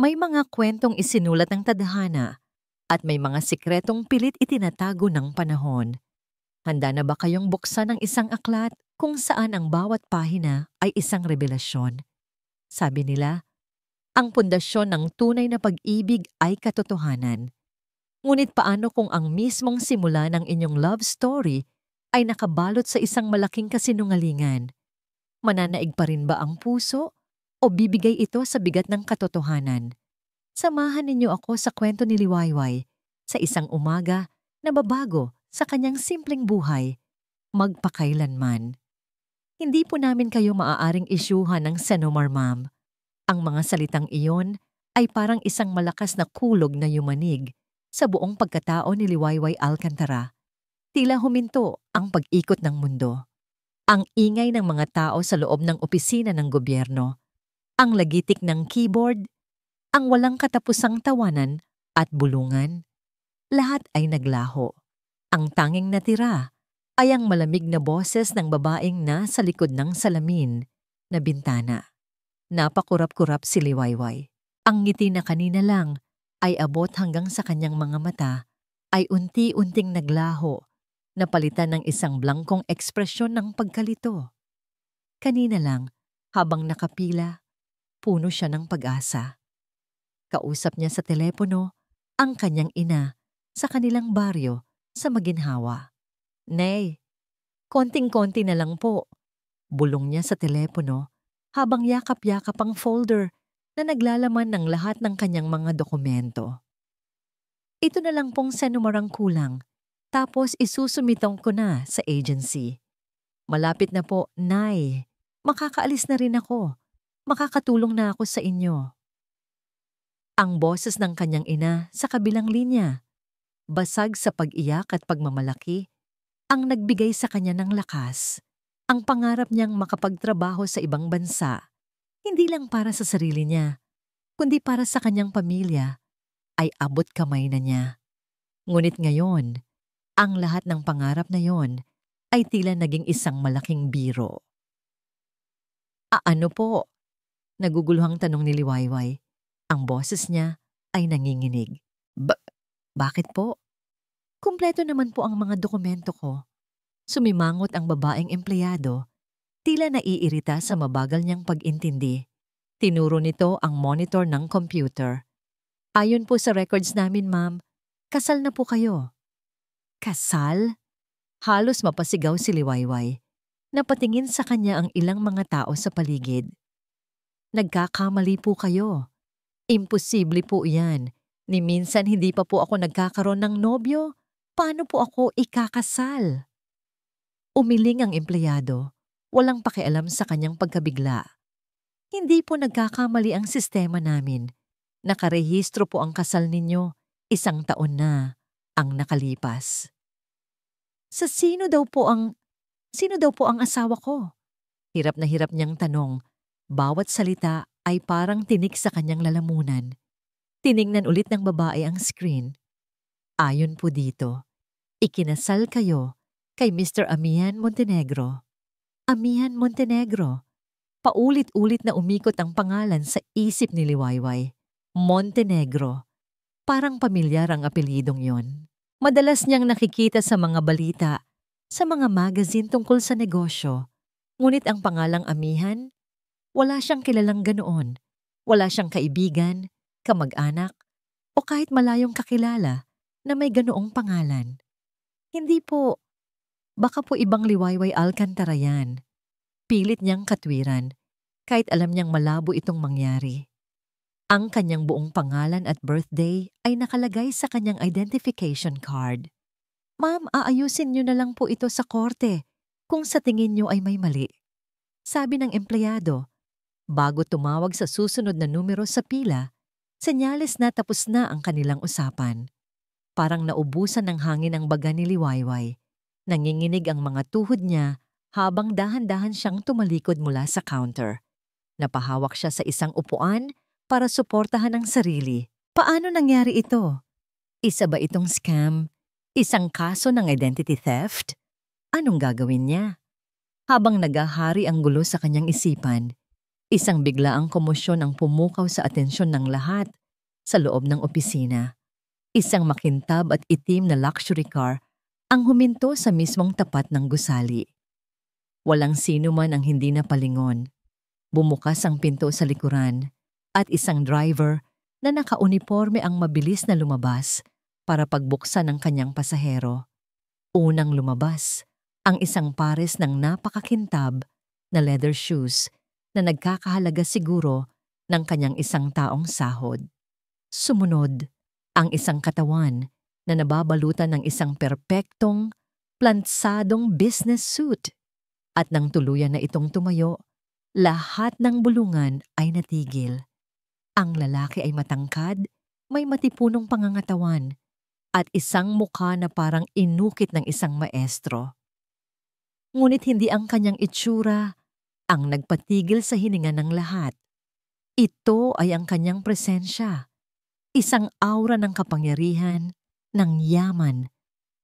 May mga kwentong isinulat ng tadhana at may mga sikretong pilit itinatago ng panahon. Handa na ba kayong buksan ang isang aklat kung saan ang bawat pahina ay isang revelasyon? Sabi nila, ang pundasyon ng tunay na pag-ibig ay katotohanan. Ngunit paano kung ang mismong simula ng inyong love story ay nakabalot sa isang malaking kasinungalingan? Mananaig pa rin ba ang puso o bibigay ito sa bigat ng katotohanan? Samahan ninyo ako sa kwento ni Liwayway sa isang umaga na babago sa kanyang simpleng buhay, magpakailanman. Hindi po namin kayo maaaring isyuhan ng Senomar Ma'am. Ang mga salitang iyon ay parang isang malakas na kulog na yumanig sa buong pagkatao ni Liwayway Alcantara. Tila huminto ang pag-ikot ng mundo. Ang ingay ng mga tao sa loob ng opisina ng gobyerno, ang lagitik ng keyboard, ang walang katapusang tawanan at bulungan, lahat ay naglaho. Ang tanging natira ay ang malamig na boses ng babaeng nasa likod ng salamin na bintana. Napakurap-kurap si Liwayway. Ang ngiti na kanina lang ay abot hanggang sa kanyang mga mata ay unti-unting naglaho, napalitan ng isang blangkong ekspresyon ng pagkalito. Kanina lang, habang nakapila, puno siya ng pag-asa. Kausap niya sa telepono ang kanyang ina sa kanilang baryo sa Maginhawa. "Nay, konting-konti na lang po," bulong niya sa telepono habang yakap-yakap ang folder na naglalaman ng lahat ng kanyang mga dokumento. "Ito na lang pong senumarang kulang, tapos isusumitong ko na sa agency. Malapit na po, Nay. Makakaalis na rin ako. Makakatulong na ako sa inyo." Ang boses ng kanyang ina sa kabilang linya, basag sa pag-iyak at pagmamalaki, ang nagbigay sa kanya ng lakas. Ang pangarap niyang makapagtrabaho sa ibang bansa, hindi lang para sa sarili niya, kundi para sa kanyang pamilya, ay abot kamay na niya. Ngunit ngayon, ang lahat ng pangarap na yon ay tila naging isang malaking biro. "Ano po?" Naguguluhang tanong ni Liwayway. Ang boses niya ay nanginginig. Bakit po?" "Kumpleto naman po ang mga dokumento ko." Sumimangot ang babaeng empleyado, tila naiirita sa mabagal niyang pag-intindi. Tinuro nito ang monitor ng computer. "Ayon po sa records namin, ma'am, kasal na po kayo." "Kasal?" Halos mapasigaw si Liwayway. Napatingin sa kanya ang ilang mga tao sa paligid. "Nagkakamali po kayo. Imposible po iyan. Ni minsan hindi pa po ako nagkakaroon ng nobyo. Paano po ako ikakasal?" Umiling ang empleyado, walang pakialam sa kanyang pagkabigla. "Hindi po nagkakamali ang sistema namin. Nakarehistro po ang kasal ninyo. 1 taon na ang nakalipas." Sino daw po ang asawa ko?" Hirap na hirap niyang tanong. Bawat salita ay parang tinik sa kanyang lalamunan. Tiningnan ulit ng babae ang screen. "Ayon po dito, ikinasal kayo kay Mr. Amihan Montenegro." Amihan Montenegro. Paulit-ulit na umikot ang pangalan sa isip ni Liwayway. Montenegro. Parang pamilyar ang apelyidong yon. Madalas niyang nakikita sa mga balita, sa mga magazine tungkol sa negosyo. Ngunit ang pangalang Amihan, wala siyang kilalang ganoon. Wala siyang kaibigan, kamag-anak, o kahit malayong kakilala na may ganoong pangalan. Hindi po. Baka po ibang Liwayway Alcantara yan. Pilit niyang katwiran, kahit alam niyang malabo itong mangyari. Ang kanyang buong pangalan at birthday ay nakalagay sa kanyang identification card. "Ma'am, aayusin niyo na lang po ito sa korte kung sa tingin niyo ay may mali," sabi ng empleyado. Bago tumawag sa susunod na numero sa pila, senyales na tapos na ang kanilang usapan. Parang naubusan ng hangin ang baga ni Liwayway. Nanginginig ang mga tuhod niya habang dahan-dahan siyang tumalikod mula sa counter. Napahawak siya sa isang upuan para suportahan ang sarili. Paano nangyari ito? Isa ba itong scam? Isang kaso ng identity theft? Anong gagawin niya? Habang nagahari ang gulo sa kanyang isipan, Isang biglaang komosyon ang pumukaw sa atensyon ng lahat sa loob ng opisina. Isang makintab at itim na luxury car ang huminto sa mismong tapat ng gusali. Walang sino man ang hindi napalingon. Bumukas ang pinto sa likuran at isang driver na nakauniforme ang mabilis na lumabas para pagbuksan ng kanyang pasahero. Unang lumabas ang isang pares ng napakakintab na leather shoes na nagkakahalaga siguro ng kanyang isang taong sahod. Sumunod ang isang katawan na nababalutan ng isang perpektong, plantsadong business suit. At nang tuluyan na itong tumayo, lahat ng bulungan ay natigil. Ang lalaki ay matangkad, may matipunong pangangatawan, at isang mukha na parang inukit ng isang maestro. Ngunit hindi ang kanyang itsura ang nagpatigil sa hininga ng lahat. Ito ay ang kanyang presensya, isang aura ng kapangyarihan, ng yaman,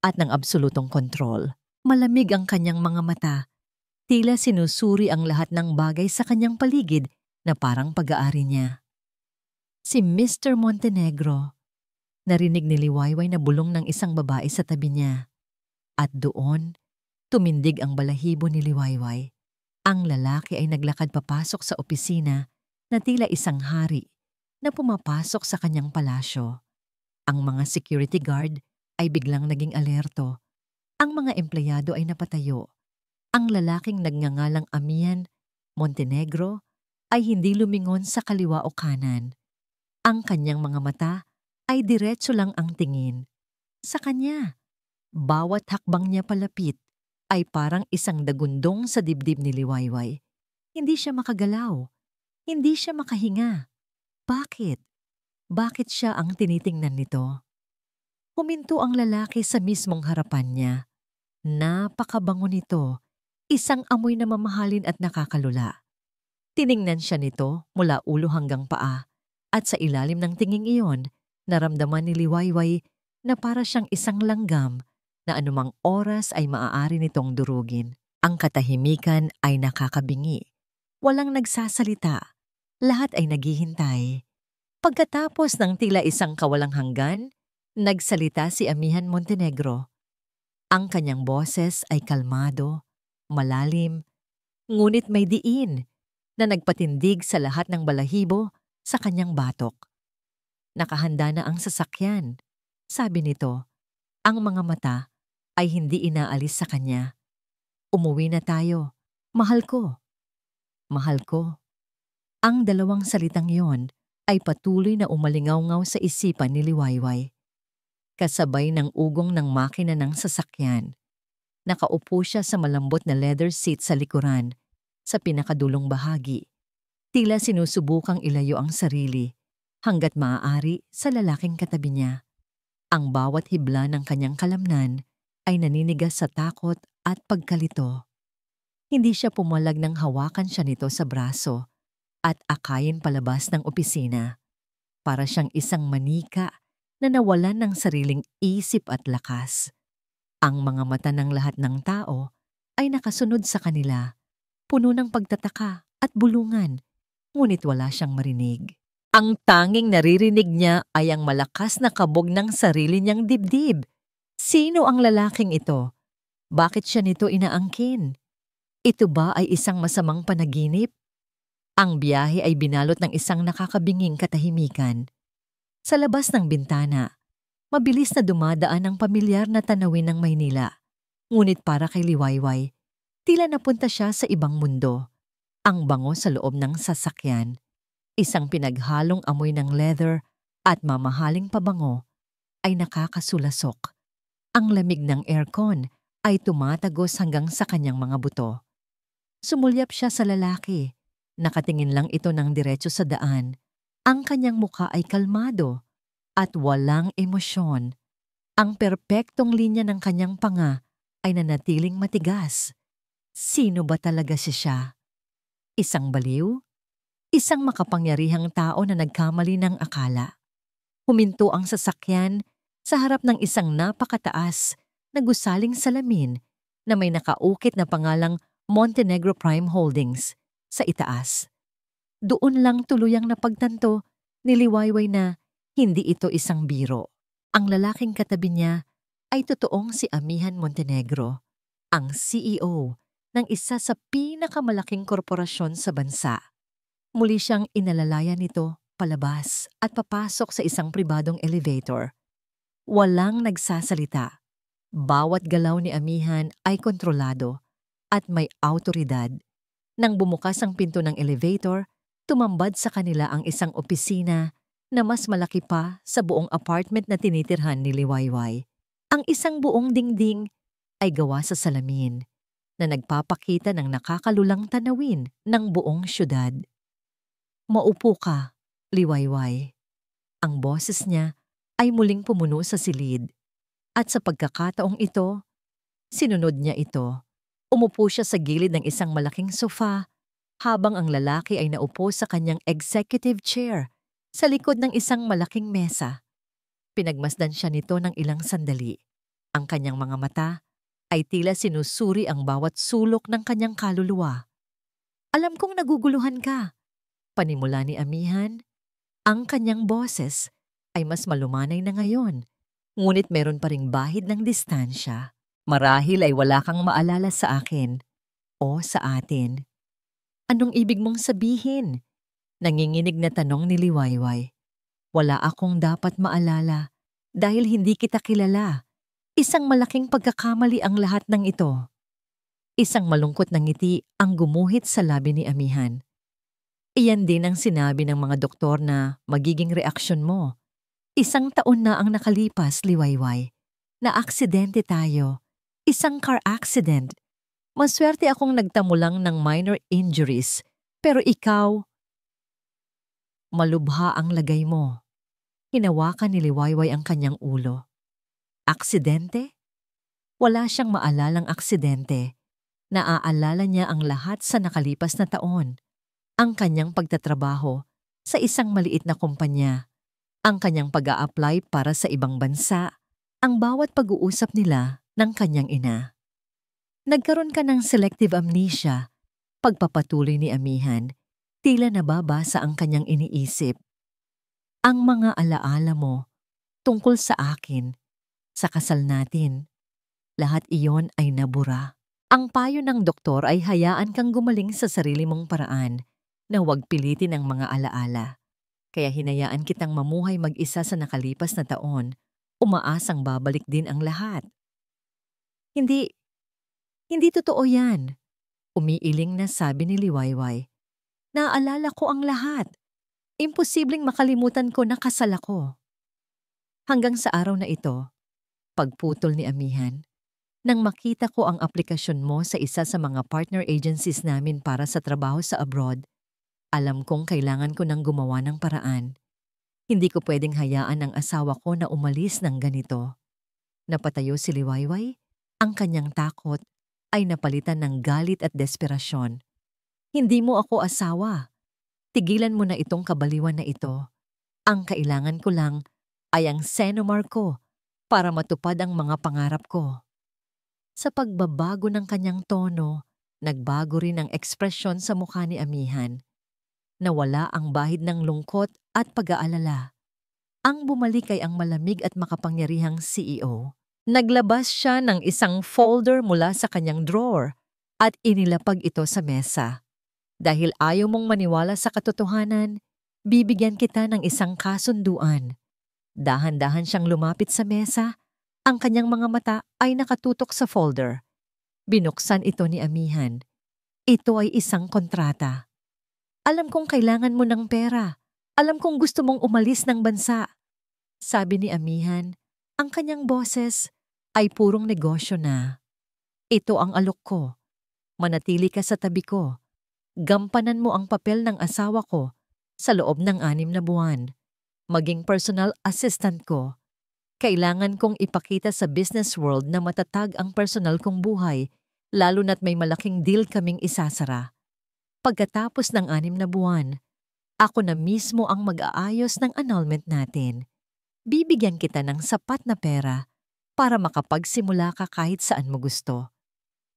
at ng absolutong kontrol. Malamig ang kanyang mga mata, tila sinusuri ang lahat ng bagay sa kanyang paligid na parang pag-aari niya. Si Mr. Montenegro, narinig ni Liwayway na bulong ng isang babae sa tabi niya. At doon, tumindig ang balahibo ni Liwayway. Ang lalaki ay naglakad papasok sa opisina na tila isang hari na pumapasok sa kanyang palasyo. Ang mga security guard ay biglang naging alerto. Ang mga empleyado ay napatayo. Ang lalaking nagngangalang Amihan Montenegro ay hindi lumingon sa kaliwa o kanan. Ang kanyang mga mata ay diretso lang ang tingin. Sa kanya, bawat hakbang niya palapit ay parang isang dagundong sa dibdib ni Liwayway. Hindi siya makagalaw. Hindi siya makahinga. Bakit? Bakit siya ang tinitingnan nito? Huminto ang lalaki sa mismong harapan niya. Napakabango nito. Isang amoy na mamahalin at nakakalula. Tiningnan siya nito mula ulo hanggang paa. At sa ilalim ng tinging iyon, naramdaman ni Liwayway na para siyang isang langgam na anumang oras ay maaari nitong durugin. Ang katahimikan ay nakakabingi. Walang nagsasalita. Lahat ay naghihintay. Pagkatapos ng tila isang kawalang hanggan, nagsalita si Amihan Montenegro. Ang kanyang boses ay kalmado, malalim, ngunit may diin na nagpatindig sa lahat ng balahibo sa kanyang batok. Nakahanda na ang sasakyan, sabi nito. Ang mga mata ay hindi inaalis sa kanya. Umuwi na tayo. Mahal ko. Mahal ko. Ang dalawang salitang yon ay patuloy na umalingaw-ngaw sa isipan ni Liwayway. Kasabay ng ugong ng makina ng sasakyan. Nakaupo siya sa malambot na leather seat sa likuran, sa pinakadulong bahagi. Tila sinusubukang ilayo ang sarili, hanggat maaari sa lalaking katabi niya. Ang bawat hibla ng kanyang kalamnan ay naninigas sa takot at pagkalito. Hindi siya pumalag nang hawakan siya nito sa braso at akayin palabas ng opisina. Para siyang isang manika na nawalan ng sariling isip at lakas. Ang mga mata ng lahat ng tao ay nakasunod sa kanila, puno ng pagtataka at bulungan, ngunit wala siyang marinig. Ang tanging naririnig niya ay ang malakas na kabog ng sarili niyang dibdib. Sino ang lalaking ito? Bakit siya nito inaangkin? Ito ba ay isang masamang panaginip? Ang biyahe ay binalot ng isang nakakabinging katahimikan. Sa labas ng bintana, mabilis na dumadaan ang pamilyar na tanawin ng Maynila. Ngunit para kay Liwayway, tila napunta siya sa ibang mundo. Ang bango sa loob ng sasakyan, isang pinaghalong amoy ng leather at mamahaling pabango ay nakakasulasok. Ang lamig ng aircon ay tumatagos hanggang sa kanyang mga buto. Sumulyap siya sa lalaki. Nakatingin lang ito ng diretso sa daan. Ang kanyang mukha ay kalmado at walang emosyon. Ang perpektong linya ng kanyang panga ay nanatiling matigas. Sino ba talaga siya? Isang baliw? Isang makapangyarihang tao na nagkamali ng akala. Huminto ang sasakyan sa harap ng isang napakataas na gusaling salamin na may nakaukit na pangalang Montenegro Prime Holdings sa itaas. Doon lang tuluyang napagtanto ni Liwayway na hindi ito isang biro. Ang lalaking katabi niya ay totoong si Amihan Montenegro, ang CEO ng isa sa pinakamalaking korporasyon sa bansa. Muli siyang inalalayan nito palabas at papasok sa isang pribadong elevator. Walang nagsasalita. Bawat galaw ni Amihan ay kontrolado at may awtoridad. Nang bumukas ang pinto ng elevator, tumambad sa kanila ang isang opisina na mas malaki pa sa buong apartment na tinitirhan ni Liwayway. Ang isang buong dingding ay gawa sa salamin na nagpapakita ng nakakalulang tanawin ng buong syudad. Maupo ka, Liwayway. Ang boses niya ay muling pumuno sa silid. At sa pagkakataong ito, sinunod niya ito. Umupo siya sa gilid ng isang malaking sofa habang ang lalaki ay naupo sa kanyang executive chair sa likod ng isang malaking mesa. Pinagmasdan siya nito ng ilang sandali. Ang kanyang mga mata ay tila sinusuri ang bawat sulok ng kanyang kaluluwa. Alam kong naguguluhan ka, panimula ni Amihan. Ang kanyang boses ay mas malumanay na ngayon, ngunit meron pa ring bahid ng distansya. Marahil ay wala kang maalala sa akin o sa atin. Anong ibig mong sabihin? Nanginginig na tanong ni Liwayway. Wala akong dapat maalala dahil hindi kita kilala. Isang malaking pagkakamali ang lahat ng ito. Isang malungkot na ngiti ang gumuhit sa labi ni Amihan. Iyan din ang sinabi ng mga doktor na magiging reaksyon mo. 1 taon na ang nakalipas, Liwayway. Na-aksidente tayo. Isang car accident. Maswerte akong nagtamo lang ng minor injuries. Pero ikaw, malubha ang lagay mo. Hinawakan ni Liwayway ang kanyang ulo. Aksidente? Wala siyang maalalang aksidente. Naaalala niya ang lahat sa nakalipas na taon. Ang kanyang pagtatrabaho sa isang maliit na kumpanya. Ang kanyang pag-a-apply para sa ibang bansa. Ang bawat pag-uusap nila ng kanyang ina. Nagkaroon ka ng selective amnesia. Pagpapatuloy ni Amihan, tila nababasa ang kanyang iniisip. Ang mga alaala mo tungkol sa akin, sa kasal natin, lahat iyon ay nabura. Ang payo ng doktor ay hayaan kang gumaling sa sarili mong paraan na huwag pilitin ang mga alaala. Kaya hinayaan kitang mamuhay mag-isa sa nakalipas na taon, umaasang babalik din ang lahat. Hindi totoo yan. Umiiling na sabi ni Liwayway. Naalala ko ang lahat. Imposibleng makalimutan ko na kasal ako. Hanggang sa araw na ito, pagputol ni Amihan, nang makita ko ang aplikasyon mo sa isa sa mga partner agencies namin para sa trabaho sa abroad, alam kong kailangan ko nang gumawa ng paraan. Hindi ko pwedeng hayaan ang asawa ko na umalis ng ganito. Napatayo si Liwayway, ang kanyang takot ay napalitan ng galit at desperasyon. Hindi mo ako asawa. Tigilan mo na itong kabaliwan na ito. Ang kailangan ko lang ay ang senomar ko para matupad ang mga pangarap ko. Sa pagbabago ng kanyang tono, nagbago rin ang ekspresyon sa mukha ni Amihan. Nawala ang bahid ng lungkot at pag-aalala. Ang bumalik ay ang malamig at makapangyarihang CEO. Naglabas siya ng isang folder mula sa kanyang drawer at inilapag ito sa mesa. Dahil ayaw mong maniwala sa katotohanan, bibigyan kita ng isang kasunduan. Dahan-dahan siyang lumapit sa mesa. Ang kanyang mga mata ay nakatutok sa folder. Binuksan ito ni Amihan. Ito ay isang kontrata. Alam kong kailangan mo ng pera. Alam kong gusto mong umalis ng bansa. Sabi ni Amihan, ang kanyang boses ay purong negosyo na. Ito ang alok ko. Manatili ka sa tabi ko. Gampanan mo ang papel ng asawa ko sa loob ng 6 na buwan. Maging personal assistant ko. Kailangan kong ipakita sa business world na matatag ang personal kong buhay, lalo na't may malaking deal kaming isasara. Pagkatapos ng 6 na buwan, ako na mismo ang mag-aayos ng annulment natin. Bibigyan kita ng sapat na pera para makapagsimula ka kahit saan mo gusto.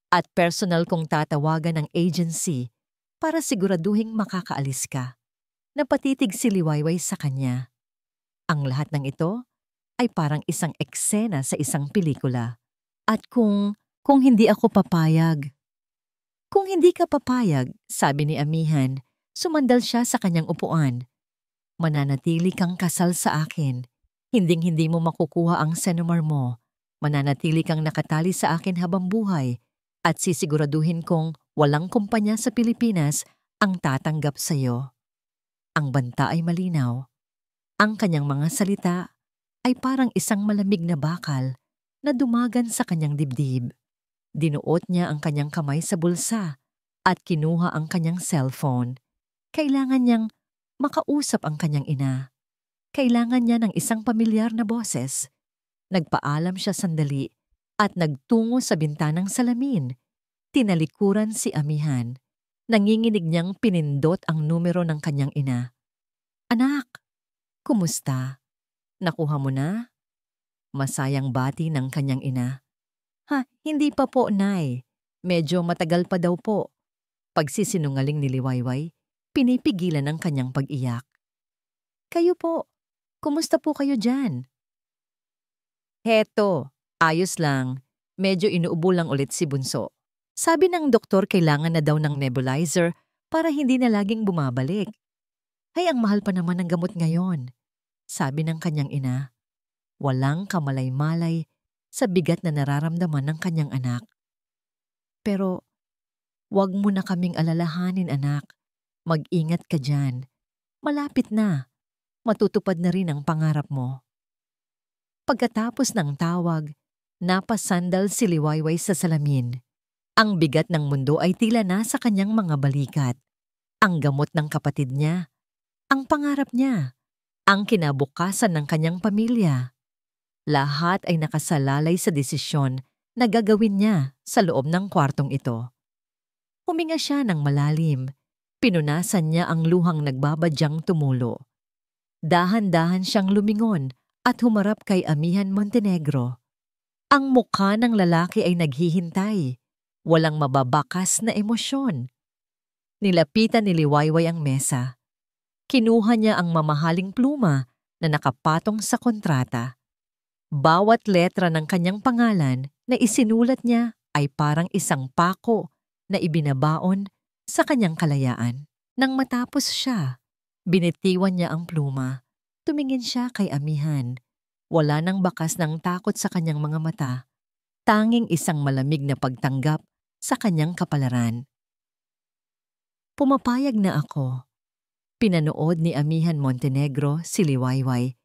At personal kong tatawagan ng agency para siguraduhing makakaalis ka. Napatitig si Liwayway sa kanya. Ang lahat ng ito ay parang isang eksena sa isang pelikula. At kung hindi ako papayag. Kung hindi ka papayag, sabi ni Amihan, sumandal siya sa kanyang upuan. Mananatili kang kasal sa akin. Hinding-hindi mo makukuha ang senomar mo. Mananatili kang nakatali sa akin habang buhay at sisiguraduhin kong walang kumpanya sa Pilipinas ang tatanggap sa iyo. Ang banta ay malinaw. Ang kanyang mga salita ay parang isang malamig na bakal na dumagan sa kanyang dibdib. Dinuot niya ang kanyang kamay sa bulsa at kinuha ang kanyang cellphone. Kailangan niyang makausap ang kanyang ina. Kailangan niya ng isang pamilyar na boses. Nagpaalam siya sandali at nagtungo sa bintanang salamin. Tinalikuran si Amihan. Nanginginig niyang pinindot ang numero ng kanyang ina. Anak, kumusta? Nakuha mo na? Masayang bati ng kanyang ina. Hindi pa po, Nay. Medyo matagal pa daw po. Pagsisinungaling ni Liwayway, pinipigilan ang kanyang pag-iyak. Kayo po, kumusta po kayo dyan? Heto, ayos lang. Medyo inuubo lang ulit si Bunso. Sabi ng doktor kailangan na daw ng nebulizer para hindi na laging bumabalik. Ay, ang mahal pa naman ng gamot ngayon. Sabi ng kanyang ina. Walang kamalay-malay sa bigat na nararamdaman ng kanyang anak. Pero, wag mo na kaming alalahanin, anak. Mag-ingat ka dyan. Malapit na. Matutupad na rin ang pangarap mo. Pagkatapos ng tawag, napasandal si Liwayway sa salamin. Ang bigat ng mundo ay tila na sa kanyang mga balikat. Ang gamot ng kapatid niya, ang pangarap niya, ang kinabukasan ng kanyang pamilya. Lahat ay nakasalalay sa desisyon na gagawin niya sa loob ng kwartong ito. Huminga siya ng malalim. Pinunasan niya ang luhang nagbabadyang tumulo. Dahan-dahan siyang lumingon at humarap kay Amihan Montenegro. Ang mukha ng lalaki ay naghihintay. Walang mababakas na emosyon. Nilapitan ni Liwayway ang mesa. Kinuha niya ang mamahaling pluma na nakapatong sa kontrata. Bawat letra ng kanyang pangalan na isinulat niya ay parang isang pako na ibinabaon sa kanyang kalayaan. Nang matapos siya, binitiwan niya ang pluma. Tumingin siya kay Amihan. Wala nang bakas ng takot sa kanyang mga mata. Tanging isang malamig na pagtanggap sa kanyang kapalaran. Pumapayag na ako. Pinanood ni Amihan Montenegro si Liwayway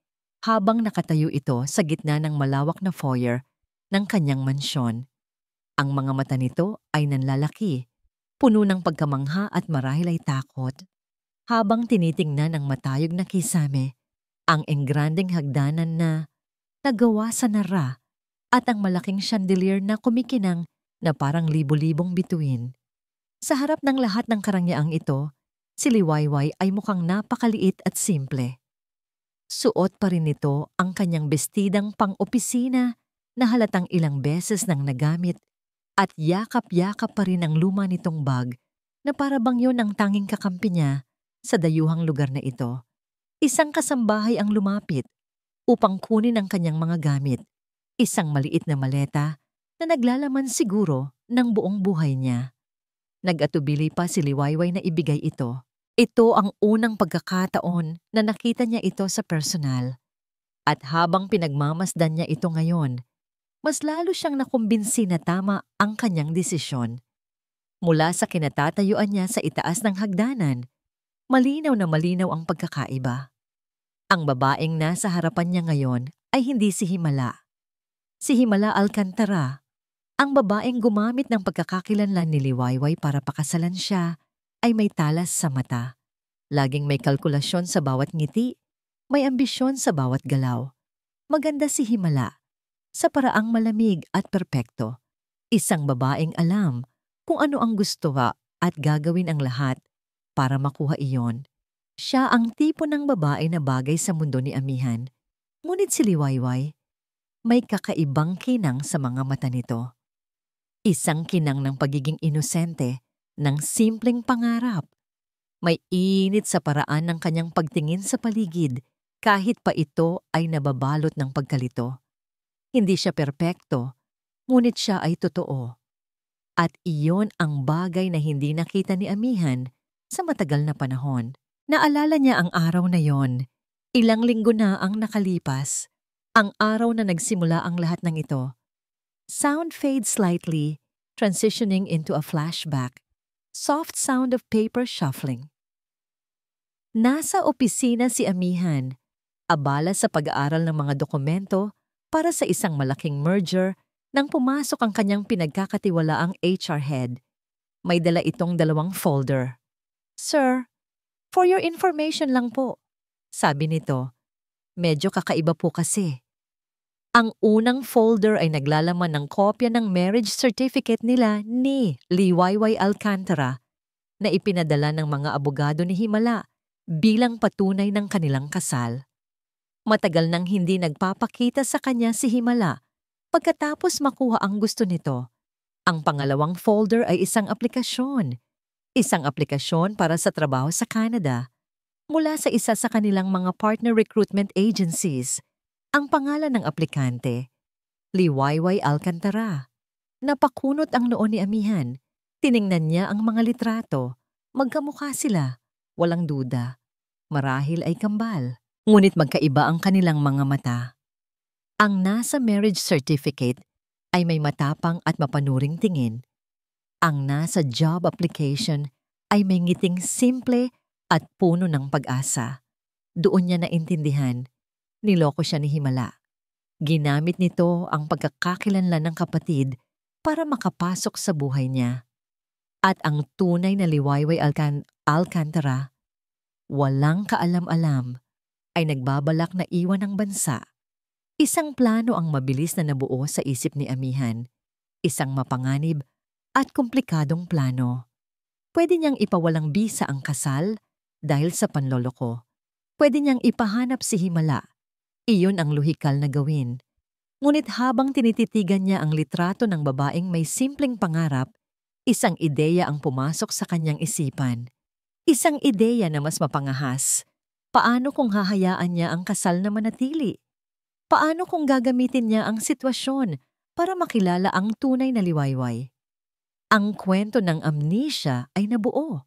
habang nakatayo ito sa gitna ng malawak na foyer ng kanyang mansyon. Ang mga mata nito ay nanlalaki, puno ng pagkamangha at marahil ay takot. Habang tinitingnan ng matayog na kisame, ang engrandeng hagdanan na nagawa sa nara at ang malaking chandelier na kumikinang na parang libo-libong bituin. Sa harap ng lahat ng karangyaan ito, si Liwayway ay mukhang napakaliit at simple. Suot pa rin nito ang kanyang bestidang pang-opisina na halatang ilang beses nang nagamit at yakap-yakap pa rin ang luma nitong bag na para bang yun ang tanging kakampi niya sa dayuhang lugar na ito. Isang kasambahay ang lumapit upang kunin ang kanyang mga gamit. Isang maliit na maleta na naglalaman siguro ng buong buhay niya. Nag-atubili pa si Liwayway na ibigay ito. Ito ang unang pagkakataon na nakita niya ito sa personal. At habang pinagmamasdan niya ito ngayon, mas lalo siyang nakumbinsi na tama ang kanyang desisyon. Mula sa kinatatayuan niya sa itaas ng hagdanan, malinaw na malinaw ang pagkakaiba. Ang babaeng nasa harapan niya ngayon ay hindi si Himala. Si Himala Alcantara, ang babaeng gumamit ng pagkakakilanlan ni Liwayway para pakasalan siya, ay may talas sa mata. Laging may kalkulasyon sa bawat ngiti, may ambisyon sa bawat galaw. Maganda si Himala, sa paraang malamig at perpekto. Isang babaeng alam kung ano ang gusto at gagawin ang lahat para makuha iyon. Siya ang tipo ng babae na bagay sa mundo ni Amihan. Ngunit si Liwayway, may kakaibang kinang sa mga mata nito. Isang kinang ng pagiging inosente ng simpleng pangarap. May init sa paraan ng kanyang pagtingin sa paligid kahit pa ito ay nababalot ng pagkalito. Hindi siya perpekto, ngunit siya ay totoo. At iyon ang bagay na hindi nakita ni Amihan sa matagal na panahon. Naalala niya ang araw na yon. Ilang linggo na ang nakalipas. Ang araw na nagsimula ang lahat ng ito. Sound fades slightly, transitioning into a flashback. Soft sound of paper shuffling. Nasa opisina si Amihan, abala sa pag-aaral ng mga dokumento para sa isang malaking merger nang pumasok ang kanyang pinagkakatiwalaang HR head. May dala itong 2 folder. "Sir, for your information lang po," sabi nito. "Medyo kakaiba po kasi." Ang unang folder ay naglalaman ng kopya ng marriage certificate nila ni Liwayway Alcantara na ipinadala ng mga abogado ni Himala bilang patunay ng kanilang kasal. Matagal nang hindi nagpapakita sa kanya si Himala pagkatapos makuha ang gusto nito. Ang pangalawang folder ay isang aplikasyon. Isang aplikasyon para sa trabaho sa Canada mula sa isa sa kanilang mga partner recruitment agencies. Ang pangalan ng aplikante, Liwayway Alcantara. Napakunot ang noo ni Amihan. Tiningnan niya ang mga litrato. Magkamukha sila. Walang duda. Marahil ay kambal. Ngunit magkaiba ang kanilang mga mata. Ang nasa marriage certificate ay may matapang at mapanuring tingin. Ang nasa job application ay may ngiting simple at puno ng pag-asa. Doon niya naintindihan. Niloko siya ni Himala. Ginamit nito ang pagkakakilanlan ng kapatid para makapasok sa buhay niya. At ang tunay na Liwayway Alcantara, walang kaalam-alam, ay nagbabalak na iwan ang bansa. Isang plano ang mabilis na nabuo sa isip ni Amihan. Isang mapanganib at komplikadong plano. Pwede niyang ipawalang bisa ang kasal dahil sa panloloko. Pwede niyang ipahanap si Himala. Iyon ang lohikal na gawin. Ngunit habang tinititigan niya ang litrato ng babaeng may simpleng pangarap, isang ideya ang pumasok sa kanyang isipan. Isang ideya na mas mapangahas. Paano kung hahayaan niya ang kasal na manatili? Paano kung gagamitin niya ang sitwasyon para makilala ang tunay na Liwayway? Ang kwento ng amnesia ay nabuo.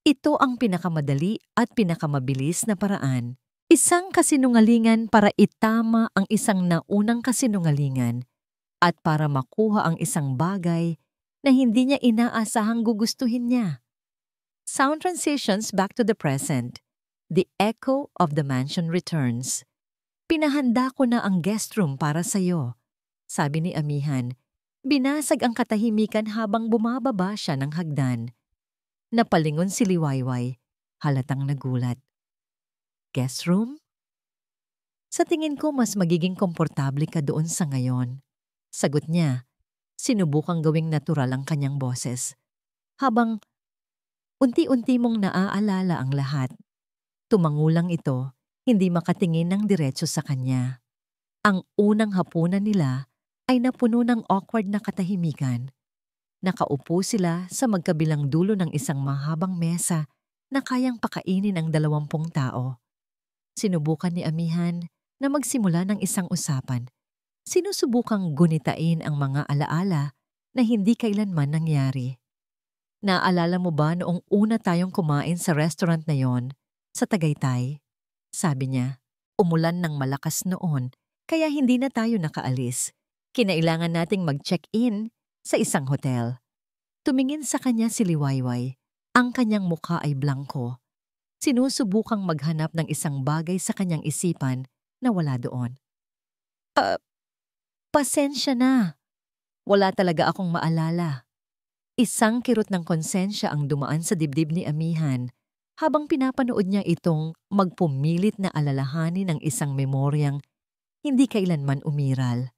Ito ang pinakamadali at pinakamabilis na paraan. Isang kasinungalingan para itama ang isang naunang kasinungalingan at para makuha ang isang bagay na hindi niya inaasahang gugustuhin niya. Sound transitions back to the present. The echo of the mansion returns. "Pinahanda ko na ang guest room para sa'yo," sabi ni Amihan. Binasag ang katahimikan habang bumababa siya ng hagdan. Napalingon si Liwayway, halatang nagulat. "Guest room?" "Sa tingin ko mas magiging komportable ka doon sa ngayon," sagot niya. Sinubukang gawing natural ang kanyang boses. Habang unti-unti mong naaalala ang lahat. Tumangulang ito, hindi makatingin ng diretso sa kanya. Ang unang hapunan nila ay napuno ng awkward na katahimikan. Nakaupo sila sa magkabilang dulo ng isang mahabang mesa na kayang pakainin ng 20 tao. Sinubukan ni Amihan na magsimula ng isang usapan. Sinusubukang gunitain ang mga alaala na hindi kailanman nangyari. "Naalala mo ba noong una tayong kumain sa restaurant na yon sa Tagaytay?" sabi niya. "Umulan ng malakas noon, kaya hindi na tayo nakaalis. Kinailangan nating mag-check-in sa isang hotel." Tumingin sa kanya si Liwayway. Ang kanyang mukha ay blangko. Sinusubukang maghanap ng isang bagay sa kanyang isipan na wala doon. Pasensya na. Wala talaga akong maalala." Isang kirot ng konsensya ang dumaan sa dibdib ni Amihan habang pinapanood niya itong magpumilit na alalahanin ng isang memoryang hindi kailanman umiral.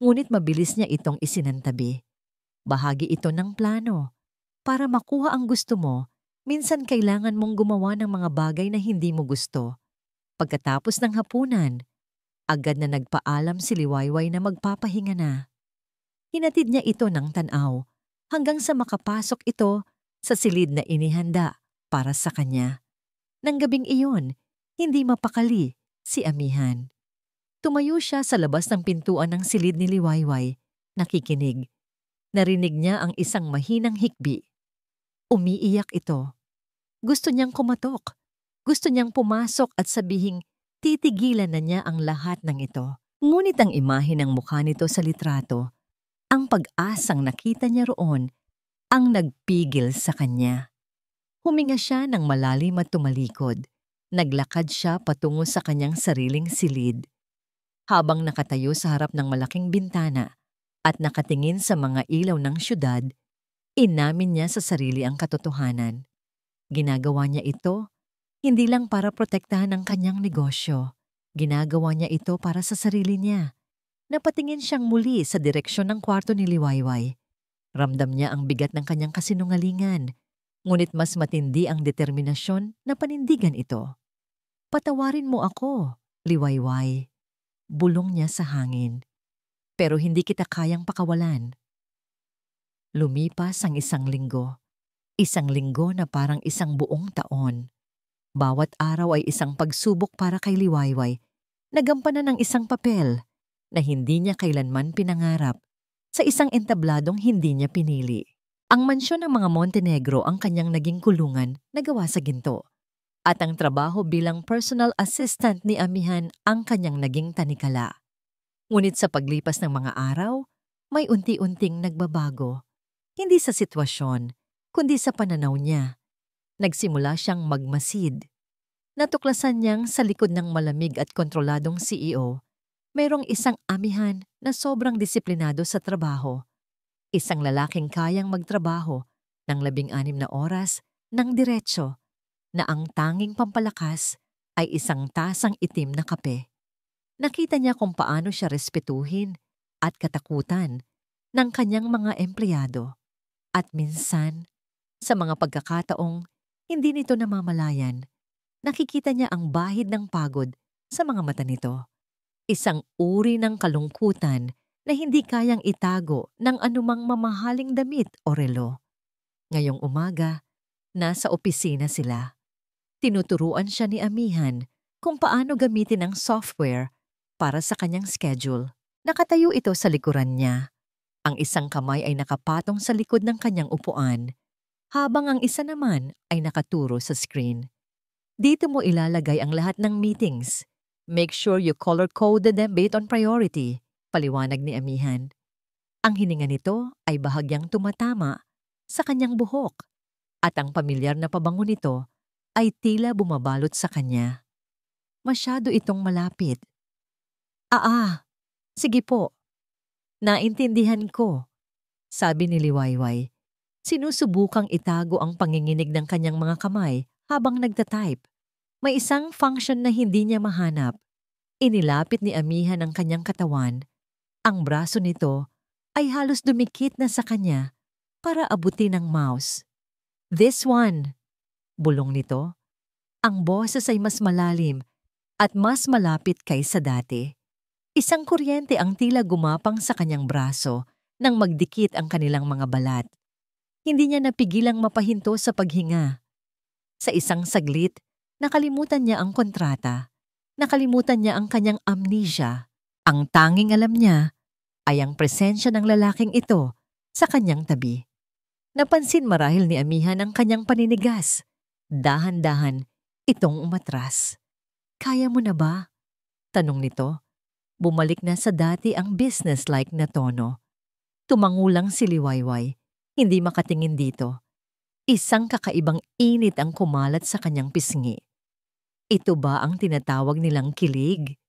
Ngunit mabilis niya itong isinantabi. Bahagi ito ng plano. Para makuha ang gusto mo, minsan kailangan mong gumawa ng mga bagay na hindi mo gusto. Pagkatapos ng hapunan, agad na nagpaalam si Liwayway na magpapahinga na. Hinatid niya ito ng tanaw hanggang sa makapasok ito sa silid na inihanda para sa kanya. Nang gabing iyon, hindi mapakali si Amihan. Tumayo siya sa labas ng pintuan ng silid ni Liwayway, nakikinig. Narinig niya ang isang mahinang hikbi. Umiiyak ito. Gusto niyang kumatok. Gusto niyang pumasok at sabihing titigilan na niya ang lahat ng ito. Ngunit ang imahe ng mukha nito sa litrato, ang pag-asang nakita niya roon, ang nagpigil sa kanya. Huminga siya ng malalim at tumalikod. Naglakad siya patungo sa kanyang sariling silid. Habang nakatayo sa harap ng malaking bintana at nakatingin sa mga ilaw ng syudad, inamin niya sa sarili ang katotohanan. Ginagawa niya ito hindi lang para protektahan ang kanyang negosyo. Ginagawa niya ito para sa sarili niya. Napatingin siyang muli sa direksyon ng kwarto ni Liwayway. Ramdam niya ang bigat ng kanyang kasinungalingan, ngunit mas matindi ang determinasyon na panindigan ito. Patawarin mo ako, Liwayway. Bulong niya sa hangin. Pero hindi kita kayang pakawalan. Lumipas ang isang linggo. Isang linggo na parang isang buong taon. Bawat araw ay isang pagsubok para kay Liwayway, nagampanan ng isang papel na hindi niya kailanman pinangarap sa isang entabladong hindi niya pinili. Ang mansyon ng mga Montenegro ang kanyang naging kulungan na gawa sa ginto. At ang trabaho bilang personal assistant ni Amihan ang kanyang naging tanikala. Ngunit sa paglipas ng mga araw, may unti-unting nagbabago. Hindi sa sitwasyon, kundi sa pananaw niya. Nagsimula siyang magmasid. Natuklasan niyang sa likod ng malamig at kontroladong CEO, mayroong isang Amihan na sobrang disiplinado sa trabaho. Isang lalaking kayang magtrabaho ng 16 na oras ng diretso, na ang tanging pampalakas ay isang tasang itim na kape. Nakita niya kung paano siya respetuhin at katakutan ng kanyang mga empleyado. At minsan, sa mga pagkakataong hindi nito namamalayan, nakikita niya ang bahid ng pagod sa mga mata nito. Isang uri ng kalungkutan na hindi kayang itago ng anumang mamahaling damit o relo. Ngayong umaga, nasa opisina sila. Tinuturuan siya ni Amihan kung paano gamitin ang software para sa kanyang schedule. Nakatayo ito sa likuran niya. Ang isang kamay ay nakapatong sa likod ng kanyang upuan, habang ang isa naman ay nakaturo sa screen. Dito mo ilalagay ang lahat ng meetings. Make sure you color-coded them based on priority, paliwanag ni Amihan. Ang hininga nito ay bahagyang tumatama sa kanyang buhok, at ang pamilyar na pabango nito ay tila bumabalot sa kanya. Masyado itong malapit. Sige po. Naintindihan ko, sabi ni Liwayway. Sinusubukang itago ang panginginig ng kanyang mga kamay habang nagtatype. May isang function na hindi niya mahanap. Inilapit ni Amihan ang kanyang katawan. Ang braso nito ay halos dumikit na sa kanya para abutin ang mouse. This one, bulong nito. Ang boses ay mas malalim at mas malapit kaysa dati. Isang kuryente ang tila gumapang sa kanyang braso nang magdikit ang kanilang mga balat. Hindi niya napigilang mapahinto sa paghinga. Sa isang saglit, nakalimutan niya ang kontrata. Nakalimutan niya ang kanyang amnesia. Ang tanging alam niya ay ang presensya ng lalaking ito sa kanyang tabi. Napansin marahil ni Amihan ang kanyang paninigas. Dahan-dahan, itong umatras. Kaya mo na ba? Tanong nito. Bumalik na sa dati ang business-like na tono. Tumangulang si Liwayway, hindi makatingin dito. Isang kakaibang init ang kumalat sa kanyang pisngi. Ito ba ang tinatawag nilang kilig?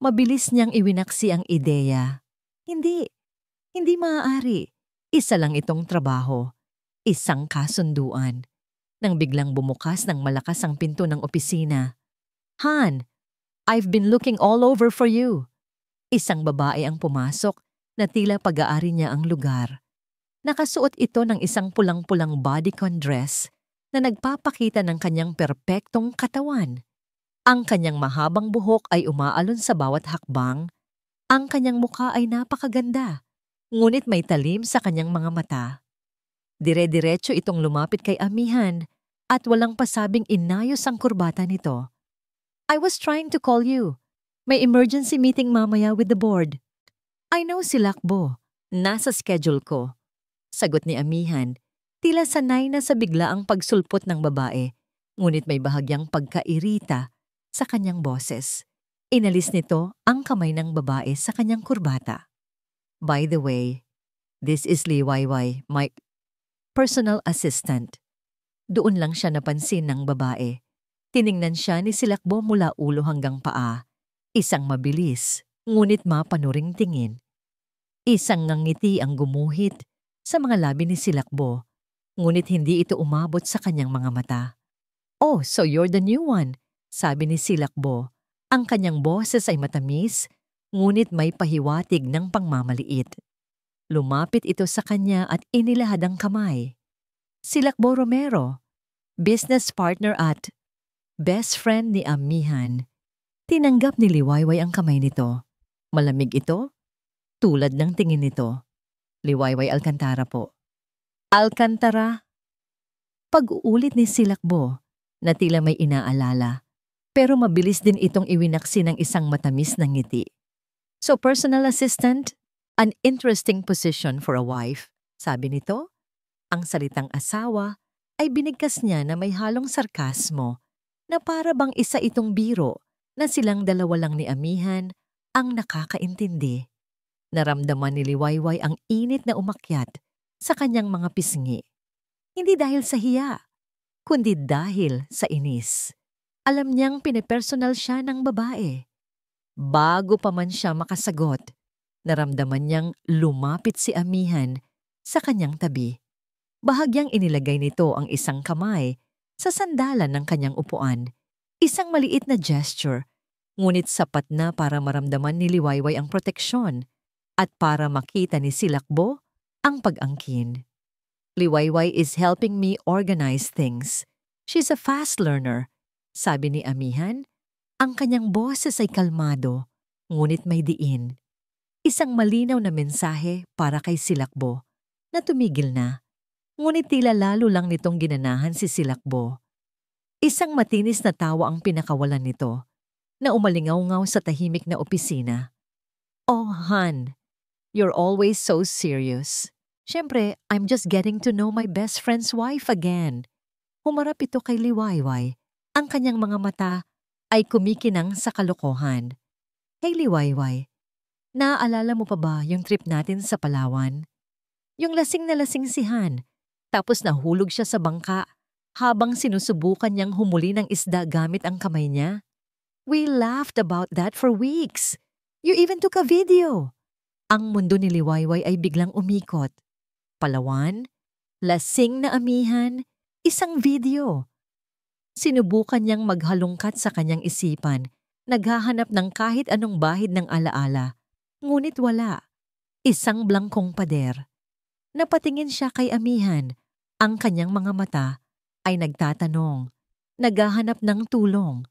Mabilis niyang iwinaksi ang ideya. Hindi maaari. Isa lang itong trabaho. Isang kasunduan. Nang biglang bumukas ng malakas ang pinto ng opisina. Han, I've been looking all over for you. Isang babae ang pumasok na tila pag-aari niya ang lugar. Nakasuot ito ng isang pulang-pulang bodycon dress na nagpapakita ng kanyang perpektong katawan. Ang kanyang mahabang buhok ay umaalon sa bawat hakbang. Ang kanyang mukha ay napakaganda, ngunit may talim sa kanyang mga mata. Dire-diretso itong lumapit kay Amihan at walang pasabing inayos ang kurbata nito. I was trying to call you. May emergency meeting mamaya with the board. I know si Lakbo. Nasa schedule ko. Sagot ni Amihan, tila sanay na sa biglaang pagsulpot ng babae, ngunit may bahagyang pagkairita sa kanyang boses. Inalis nito ang kamay ng babae sa kanyang kurbata. By the way, this is Liwayway, my personal assistant. Doon lang siya napansin ng babae. Tiningnan siya ni Silakbo mula ulo hanggang paa. Isang mabilis, ngunit mapanuring tingin. Isang ngangiti ang gumuhit sa mga labi ni Silakbo, ngunit hindi ito umabot sa kanyang mga mata. Oh, so you're the new one, sabi ni Silakbo. Ang kanyang boses ay matamis, ngunit may pahiwatig ng pangmamaliit. Lumapit ito sa kanya at inilahad ang kamay. Silakbo Romero, business partner at best friend ni Amihan. Tinanggap ni Liwayway ang kamay nito. Malamig ito, tulad ng tingin nito. Liwayway Alcantara po. Alcantara? Pag-uulit ni Silakbo na tila may inaalala, pero mabilis din itong iwinaksi ng isang matamis na ngiti. So personal assistant? An interesting position for a wife, sabi nito. Ang salitang asawa ay binigkas niya na may halong sarkasmo na para bang isa itong biro na silang dalawa lang ni Amihan ang nakakaintindi. Naramdaman ni Liwayway ang init na umakyat sa kanyang mga pisngi. Hindi dahil sa hiya, kundi dahil sa inis. Alam niyang pinepersonal siya ng babae. Bago pa man siya makasagot, naramdaman niyang lumapit si Amihan sa kanyang tabi. Bahagyang inilagay nito ang isang kamay sa sandalan ng kanyang upuan. Isang maliit na gesture, ngunit sapat na para maramdaman ni Liwayway ang proteksyon at para makita ni Silakbo ang pag-angkin. Liwayway is helping me organize things. She's a fast learner, sabi ni Amihan. Ang kanyang boses ay kalmado, ngunit may diin. Isang malinaw na mensahe para kay Silakbo na tumigil na, ngunit tila lalo lang nitong ginanahan si Silakbo. Isang matinis na tawa ang pinakawalan nito, na umalingaw-ngaw sa tahimik na opisina. Oh, Han, you're always so serious. Siyempre, I'm just getting to know my best friend's wife again. Humarap ito kay Liwayway. Ang kanyang mga mata ay kumikinang sa kalokohan. Hey Liwayway, naaalala mo pa ba yung trip natin sa Palawan? Yung lasing na lasing si Han, tapos nahulog siya sa bangka habang sinusubukan niyang humuli ng isda gamit ang kamay niya? We laughed about that for weeks. You even took a video. Ang mundo ni Liwayway ay biglang umikot. Palawan, lasing na Amihan, isang video. Sinubukan niyang maghalungkat sa kanyang isipan, naghahanap ng kahit anong bahid ng alaala. Ngunit wala. Isang blangkong pader. Napatingin siya kay Amihan. Ang kanyang mga mata ay nagtatanong, naghahanap ng tulong.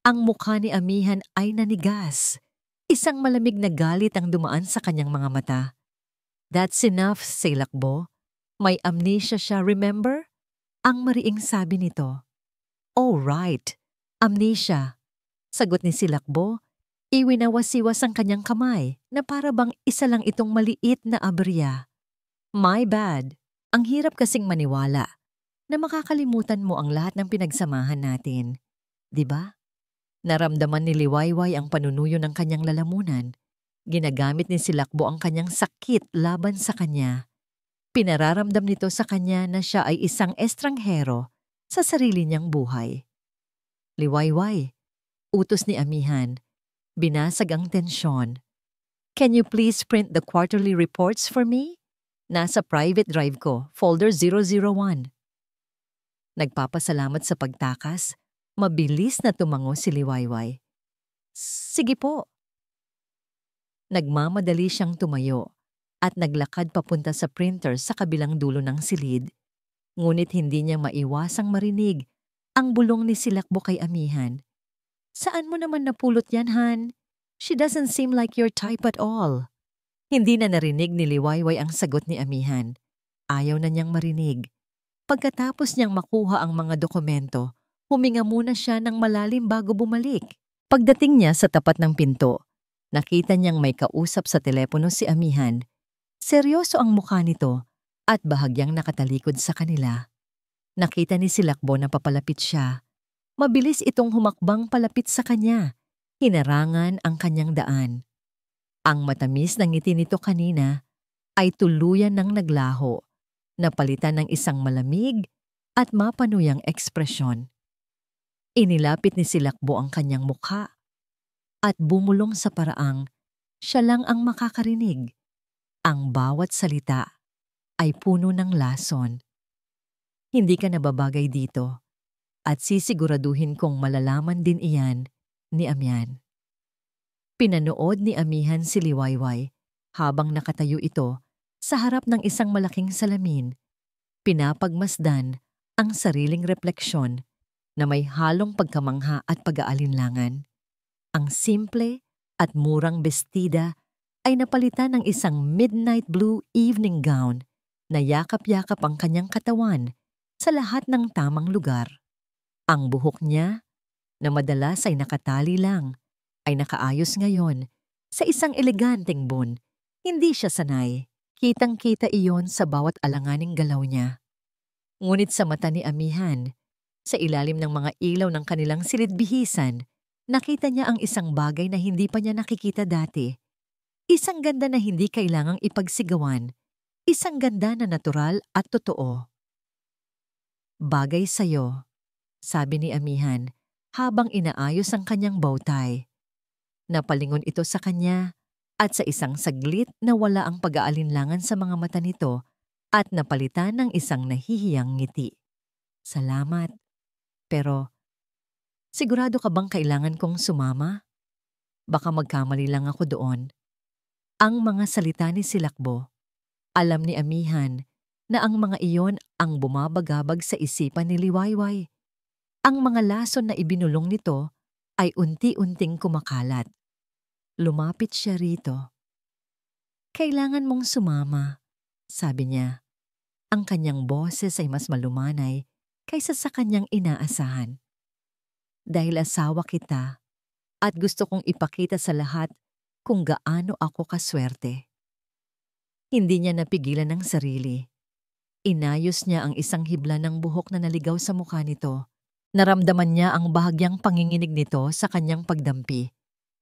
Ang mukha ni Amihan ay nanigas. Isang malamig na galit ang dumaan sa kanyang mga mata. That's enough, Silakbo. May amnesia siya, remember? Ang mariing sabi nito. Oh right, amnesia. Sagot ni Silakbo. Iwinawasiwas ang kanyang kamay na para bang isa lang itong maliit na aberya. My bad. Ang hirap kasing maniwala na makakalimutan mo ang lahat ng pinagsamahan natin. Diba? Naramdaman ni Liwayway ang panunuyo ng kanyang lalamunan. Ginagamit ni Silakbo ang kanyang sakit laban sa kanya. Pinararamdam nito sa kanya na siya ay isang estranghero sa sarili niyang buhay. Liwayway, utos ni Amihan. Binasag ang tensyon. Can you please print the quarterly reports for me? Nasa private drive ko, folder 001. Nagpapasalamat sa pagtakas, mabilis na tumango si Liwayway. Sige po. Nagmamadali siyang tumayo at naglakad papunta sa printer sa kabilang dulo ng silid. Ngunit hindi niya maiwasang marinig ang bulong ni Silakbo kay Amihan. Saan mo naman napulot yan, Han? She doesn't seem like your type at all. Hindi na narinig ni Liwayway ang sagot ni Amihan. Ayaw na niyang marinig. Pagkatapos niyang makuha ang mga dokumento, huminga muna siya ng malalim bago bumalik. Pagdating niya sa tapat ng pinto, nakita niyang may kausap sa telepono si Amihan. Seryoso ang mukha nito at bahagyang nakatalikod sa kanila. Nakita ni Silakbo na papalapit siya. Mabilis itong humakbang palapit sa kanya. Hinarangan ang kanyang daan. Ang matamis na ngiti nito kanina ay tuluyan ng naglaho, napalitan ng isang malamig at mapanuyang ekspresyon. Inilapit ni Silakbo ang kanyang mukha at bumulong sa paraang siya lang ang makakarinig. Ang bawat salita ay puno ng lason. Hindi ka nababagay dito at sisiguraduhin kong malalaman din iyan ni Amihan. Pinanood ni Amihan si Liwayway habang nakatayo ito sa harap ng isang malaking salamin. Pinapagmasdan ang sariling refleksyon na may halong pagkamangha at pag-aalinlangan. Ang simple at murang bestida ay napalitan ng isang midnight blue evening gown na yakap-yakap ang kanyang katawan sa lahat ng tamang lugar. Ang buhok niya, na madalas ay nakatali lang, ay nakaayos ngayon sa isang eleganteng bun. Hindi siya sanay. Kitang-kita iyon sa bawat alanganing galaw niya. Ngunit sa mata ni Amihan, sa ilalim ng mga ilaw ng kanilang silid-bihisan, nakita niya ang isang bagay na hindi pa niya nakikita dati. Isang ganda na hindi kailangang ipagsigawan. Isang ganda na natural at totoo. Bagay sa'yo, sabi ni Amihan habang inaayos ang kanyang bowtie. Napalingon ito sa kanya at sa isang saglit nawala ang pag-aalinlangan sa mga mata nito at napalitan ng isang nahihiyang ngiti. Salamat. Pero, sigurado ka bang kailangan kong sumama? Baka magkamali lang ako doon. Ang mga salita ni Silakbo, alam ni Amihan na ang mga iyon ang bumabagabag sa isipan ni Liwayway. Ang mga lason na ibinulong nito ay unti-unting kumakalat. Lumapit siya rito. Kailangan mong sumama, sabi niya. Ang kanyang boses ay mas malumanay kaysa sa kanyang inaasahan. Dahil asawa kita at gusto kong ipakita sa lahat kung gaano ako kaswerte. Hindi niya napigilan ang sarili. Inayos niya ang isang hibla ng buhok na naligaw sa mukha nito. Naramdaman niya ang bahagyang panginginig nito sa kanyang pagdampi.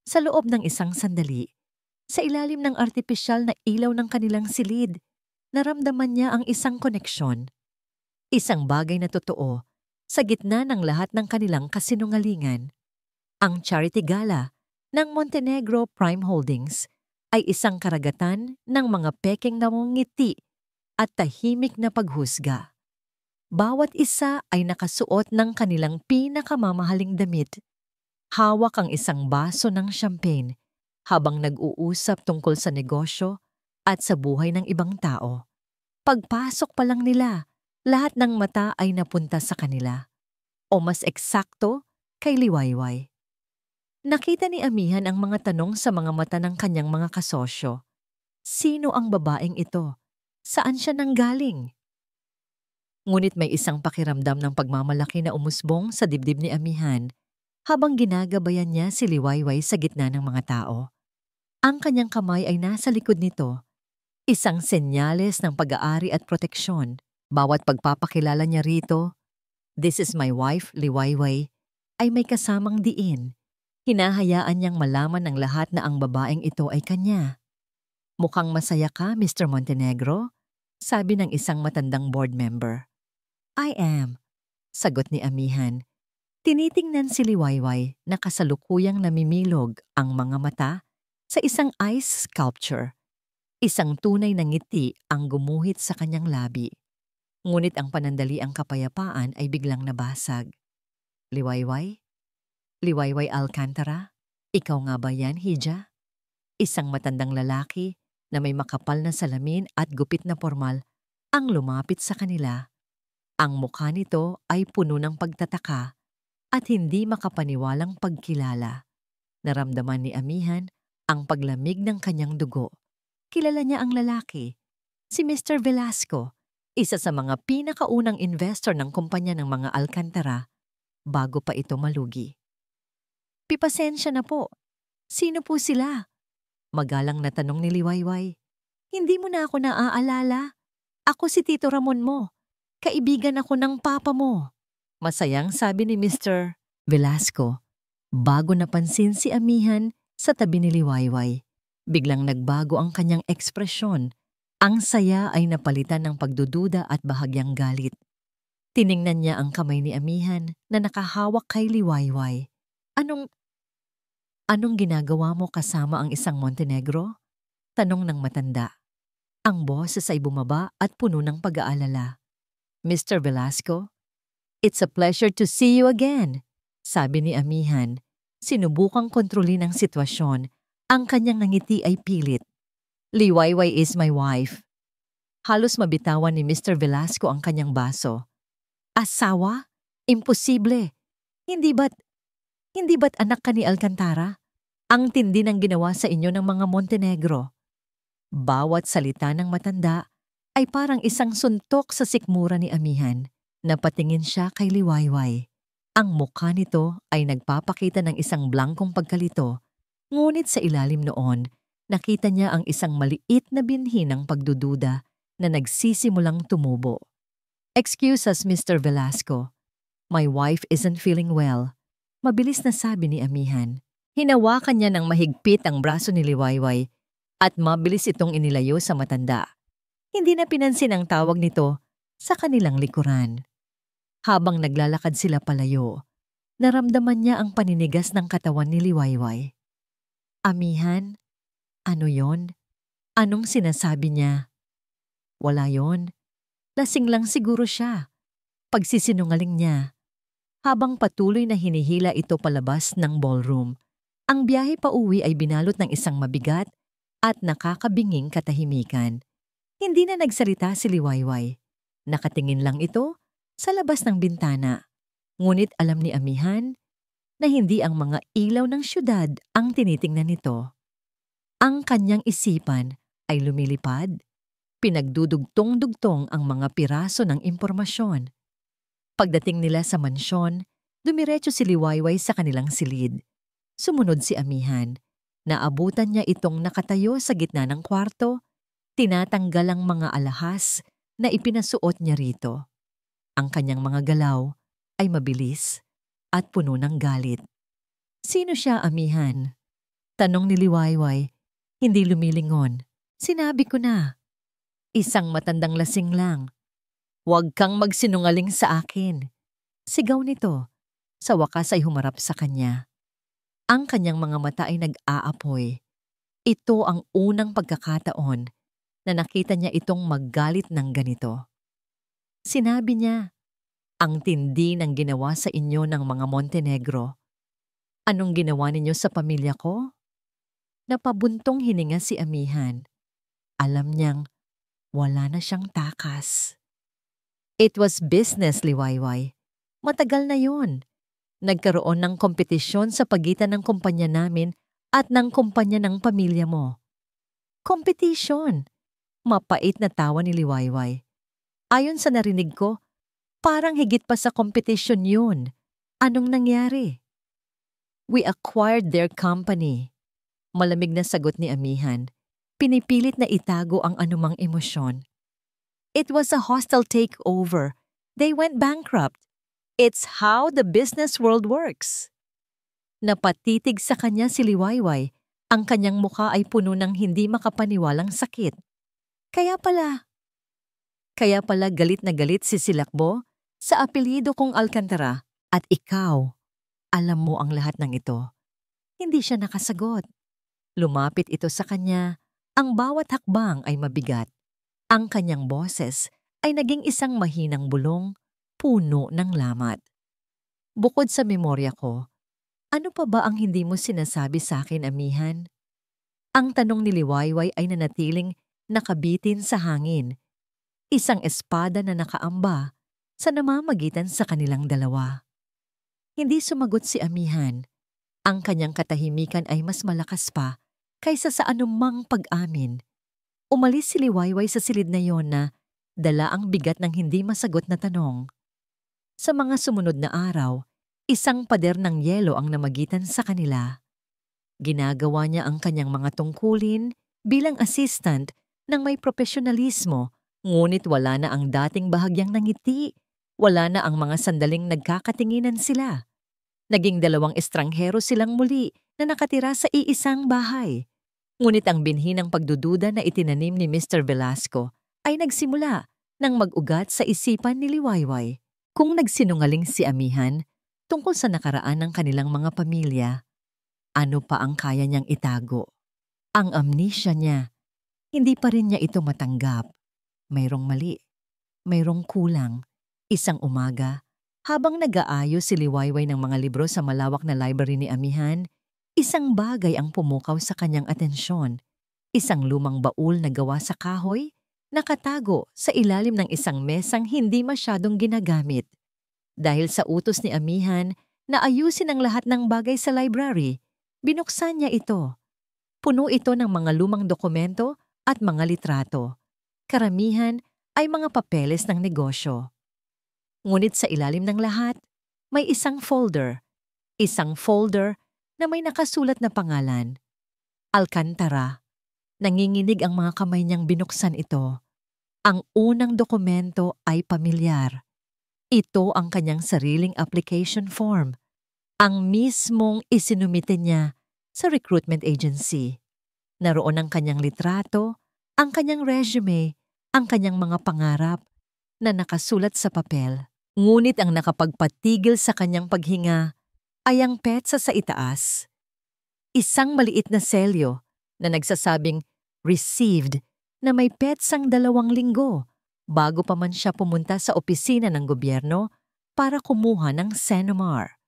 Sa loob ng isang sandali, sa ilalim ng artipisyal na ilaw ng kanilang silid, naramdaman niya ang isang koneksyon. Isang bagay na totoo sa gitna ng lahat ng kanilang kasinungalingan. Ang charity gala ng Montenegro Prime Holdings ay isang karagatan ng mga pekeng namungiti at tahimik na paghusga. Bawat isa ay nakasuot ng kanilang pinakamamahaling damit. Hawak ang isang baso ng champagne habang nag-uusap tungkol sa negosyo at sa buhay ng ibang tao. Pagpasok pa lang nila, lahat ng mata ay napunta sa kanila. O mas eksakto, kay Liwayway. Nakita ni Amihan ang mga tanong sa mga mata ng kanyang mga kasosyo. Sino ang babaeng ito? Saan siya nanggaling? Ngunit may isang pakiramdam ng pagmamalaki na umusbong sa dibdib ni Amihan habang ginagabayan niya si Liwayway sa gitna ng mga tao. Ang kanyang kamay ay nasa likod nito, isang senyales ng pag-aari at proteksyon. Bawat pagpapakilala niya rito, "This is my wife, Liwayway," ay may kasamang diin. Hinahayaan niyang malaman ng lahat na ang babaeng ito ay kanya. "Mukhang masaya ka, Mr. Montenegro," sabi ng isang matandang board member. "I am," sagot ni Amihan. Tinitingnan si Liwayway na kasalukuyang namimilog ang mga mata sa isang ice sculpture. Isang tunay na ngiti ang gumuhit sa kanyang labi. Ngunit ang panandaliang kapayapaan ay biglang nabasag. "Liwayway? Liwayway Alcantara? Ikaw nga ba yan, Hija?" Isang matandang lalaki na may makapal na salamin at gupit na formal ang lumapit sa kanila. Ang mukha nito ay puno ng pagtataka at hindi makapaniwalang pagkilala. Naramdaman ni Amihan ang paglamig ng kanyang dugo. Kilala niya ang lalaki, si Mr. Velasco, isa sa mga pinakaunang investor ng kumpanya ng mga Alcantara bago pa ito malugi. Pipasensya na po. Sino po sila? Magalang na tanong ni Liwayway. Hindi mo na ako naaalala. Ako si Tito Ramon mo. Kaibigan ako ng papa mo. Masayang sabi ni Mr. Velasco bago napansin si Amihan sa tabi ni Liwayway. Biglang nagbago ang kanyang ekspresyon. Ang saya ay napalitan ng pagdududa at bahagyang galit. Tiningnan niya ang kamay ni Amihan na nakahawak kay Liwayway. Anong ginagawa mo kasama ang isang Montenegro? Tanong ng matanda. Ang boses ay bumaba at puno ng pag-aalala. Mr. Velasco, it's a pleasure to see you again, sabi ni Amihan. Sinubukang kontrolin ang sitwasyon. Ang kanyang ngiti ay pilit. Liwayway is my wife. Halos mabitawan ni Mr. Velasco ang kanyang baso. Asawa? Imposible. Hindi ba't anak ka ni Alcantara? Ang tindi ng ginawa sa inyo ng mga Montenegro. Bawat salita ng matanda ay parang isang suntok sa sikmura ni Amihan. Napatingin siya kay Liwayway. Ang mukha nito ay nagpapakita ng isang blankong pagkalito, ngunit sa ilalim noon, nakita niya ang isang maliit na binhi ng pagdududa na nagsisimulang tumubo. Excuse us, Mr. Velasco. My wife isn't feeling well. Mabilis na sabi ni Amihan. Hinawakan niya ng mahigpit ang braso ni Liwayway at mabilis itong inilayo sa matanda. Hindi na pinansin ang tawag nito sa kanilang likuran. Habang naglalakad sila palayo, naramdaman niya ang paninigas ng katawan ni Liwayway. Amihan, ano yon? Anong sinasabi niya? Wala yon. Lasing lang siguro siya. Pagsisinungaling niya. Habang patuloy na hinihila ito palabas ng ballroom, ang biyahe pa uwi ay binalot ng isang mabigat at nakakabinging katahimikan. Hindi na nagsalita si Liwayway. Nakatingin lang ito sa labas ng bintana. Ngunit alam ni Amihan na hindi ang mga ilaw ng syudad ang tinitingnan nito. Ang kanyang isipan ay lumilipad. Pinagdudugtong-dugtong ang mga piraso ng impormasyon. Pagdating nila sa mansyon, dumiretso si Liwayway sa kanilang silid. Sumunod si Amihan. Naabutan niya itong nakatayo sa gitna ng kwarto, tinatanggal ang mga alahas na ipinasuot niya rito. Ang kanyang mga galaw ay mabilis at puno ng galit. Sino siya, Amihan? Tanong ni Liwayway, hindi lumilingon. Sinabi ko na. Isang matandang lasing lang. Huwag kang magsinungaling sa akin. Sigaw nito. Sa wakas ay humarap sa kanya. Ang kanyang mga mata ay nag-aapoy. Ito ang unang pagkakataon na nakita niya itong maggalit ng ganito. Sinabi niya, ang tindi ng ginawa sa inyo ng mga Montenegro. Anong ginawa ninyo sa pamilya ko? Napabuntong hininga si Amihan. Alam niyang wala na siyang takas. It was business, Liwayway. Matagal na yun. Nagkaroon ng kompetisyon sa pagitan ng kumpanya namin at ng kumpanya ng pamilya mo. Competition! Mapait na tawa ni Liwayway. Ayon sa narinig ko, parang higit pa sa competition yun. Anong nangyari? We acquired their company. Malamig na sagot ni Amihan. Pinipilit na itago ang anumang emosyon. It was a hostile takeover. They went bankrupt. It's how the business world works. Napatitig sa kanya si Liwayway. Ang kanyang mukha ay puno ng hindi makapaniwalang sakit. Kaya pala galit na galit si Silakbo sa apelyido kong Alcantara at ikaw. Alam mo ang lahat ng ito. Hindi siya nakasagot. Lumapit ito sa kanya. Ang bawat hakbang ay mabigat. Ang kanyang boses ay naging isang mahinang bulong, puno ng lamat. Bukod sa memorya ko, ano pa ba ang hindi mo sinasabi sa akin, Amihan? Ang tanong ni Liwayway ay nanatiling nakabitin sa hangin. Isang espada na nakaamba sa namamagitan sa kanilang dalawa. Hindi sumagot si Amihan. Ang kanyang katahimikan ay mas malakas pa kaysa sa anumang pag-amin. Umalis si Liwayway sa silid na yon na dala ang bigat ng hindi masagot na tanong. Sa mga sumunod na araw, isang pader ng yelo ang namagitan sa kanila. Ginagawa niya ang kanyang mga tungkulin bilang assistant ng may profesionalismo, ngunit wala na ang dating bahagyang ngiti. Wala na ang mga sandaling nagkakatinginan sila. Naging dalawang estranghero silang muli na nakatira sa iisang bahay. Ngunit ang binhi ng pagdududa na itinanim ni Mr. Velasco ay nagsimula nang mag-ugat sa isipan ni Liwayway. Kung nagsinungaling si Amihan tungkol sa nakaraan ng kanilang mga pamilya, ano pa ang kaya niyang itago? Ang amnesia niya, hindi pa rin niya ito matanggap. Mayroong mali, mayroong kulang. Isang umaga, habang nag-aayos si Liwayway ng mga libro sa malawak na library ni Amihan, isang bagay ang pumukaw sa kanyang atensyon. Isang lumang baul na gawa sa kahoy, nakatago sa ilalim ng isang mesang hindi masyadong ginagamit. Dahil sa utos ni Amihan na ayusin ang lahat ng bagay sa library, binuksan niya ito. Puno ito ng mga lumang dokumento at mga litrato. Karamihan ay mga papeles ng negosyo. Ngunit sa ilalim ng lahat, may isang folder. Isang folder na may nakasulat na pangalan. Alcantara. Nanginginig ang mga kamay niyang binuksan ito. Ang unang dokumento ay pamilyar. Ito ang kanyang sariling application form. Ang mismong isinumite niya sa recruitment agency. Naroon ang kanyang litrato, ang kanyang resume, ang kanyang mga pangarap na nakasulat sa papel. Ngunit ang nakapagpatigil sa kanyang paghinga ay ang petsa sa itaas. Isang maliit na selyo na nagsasabing received na may petsang 2 linggo bago pa man siya pumunta sa opisina ng gobyerno para kumuha ng Senomar.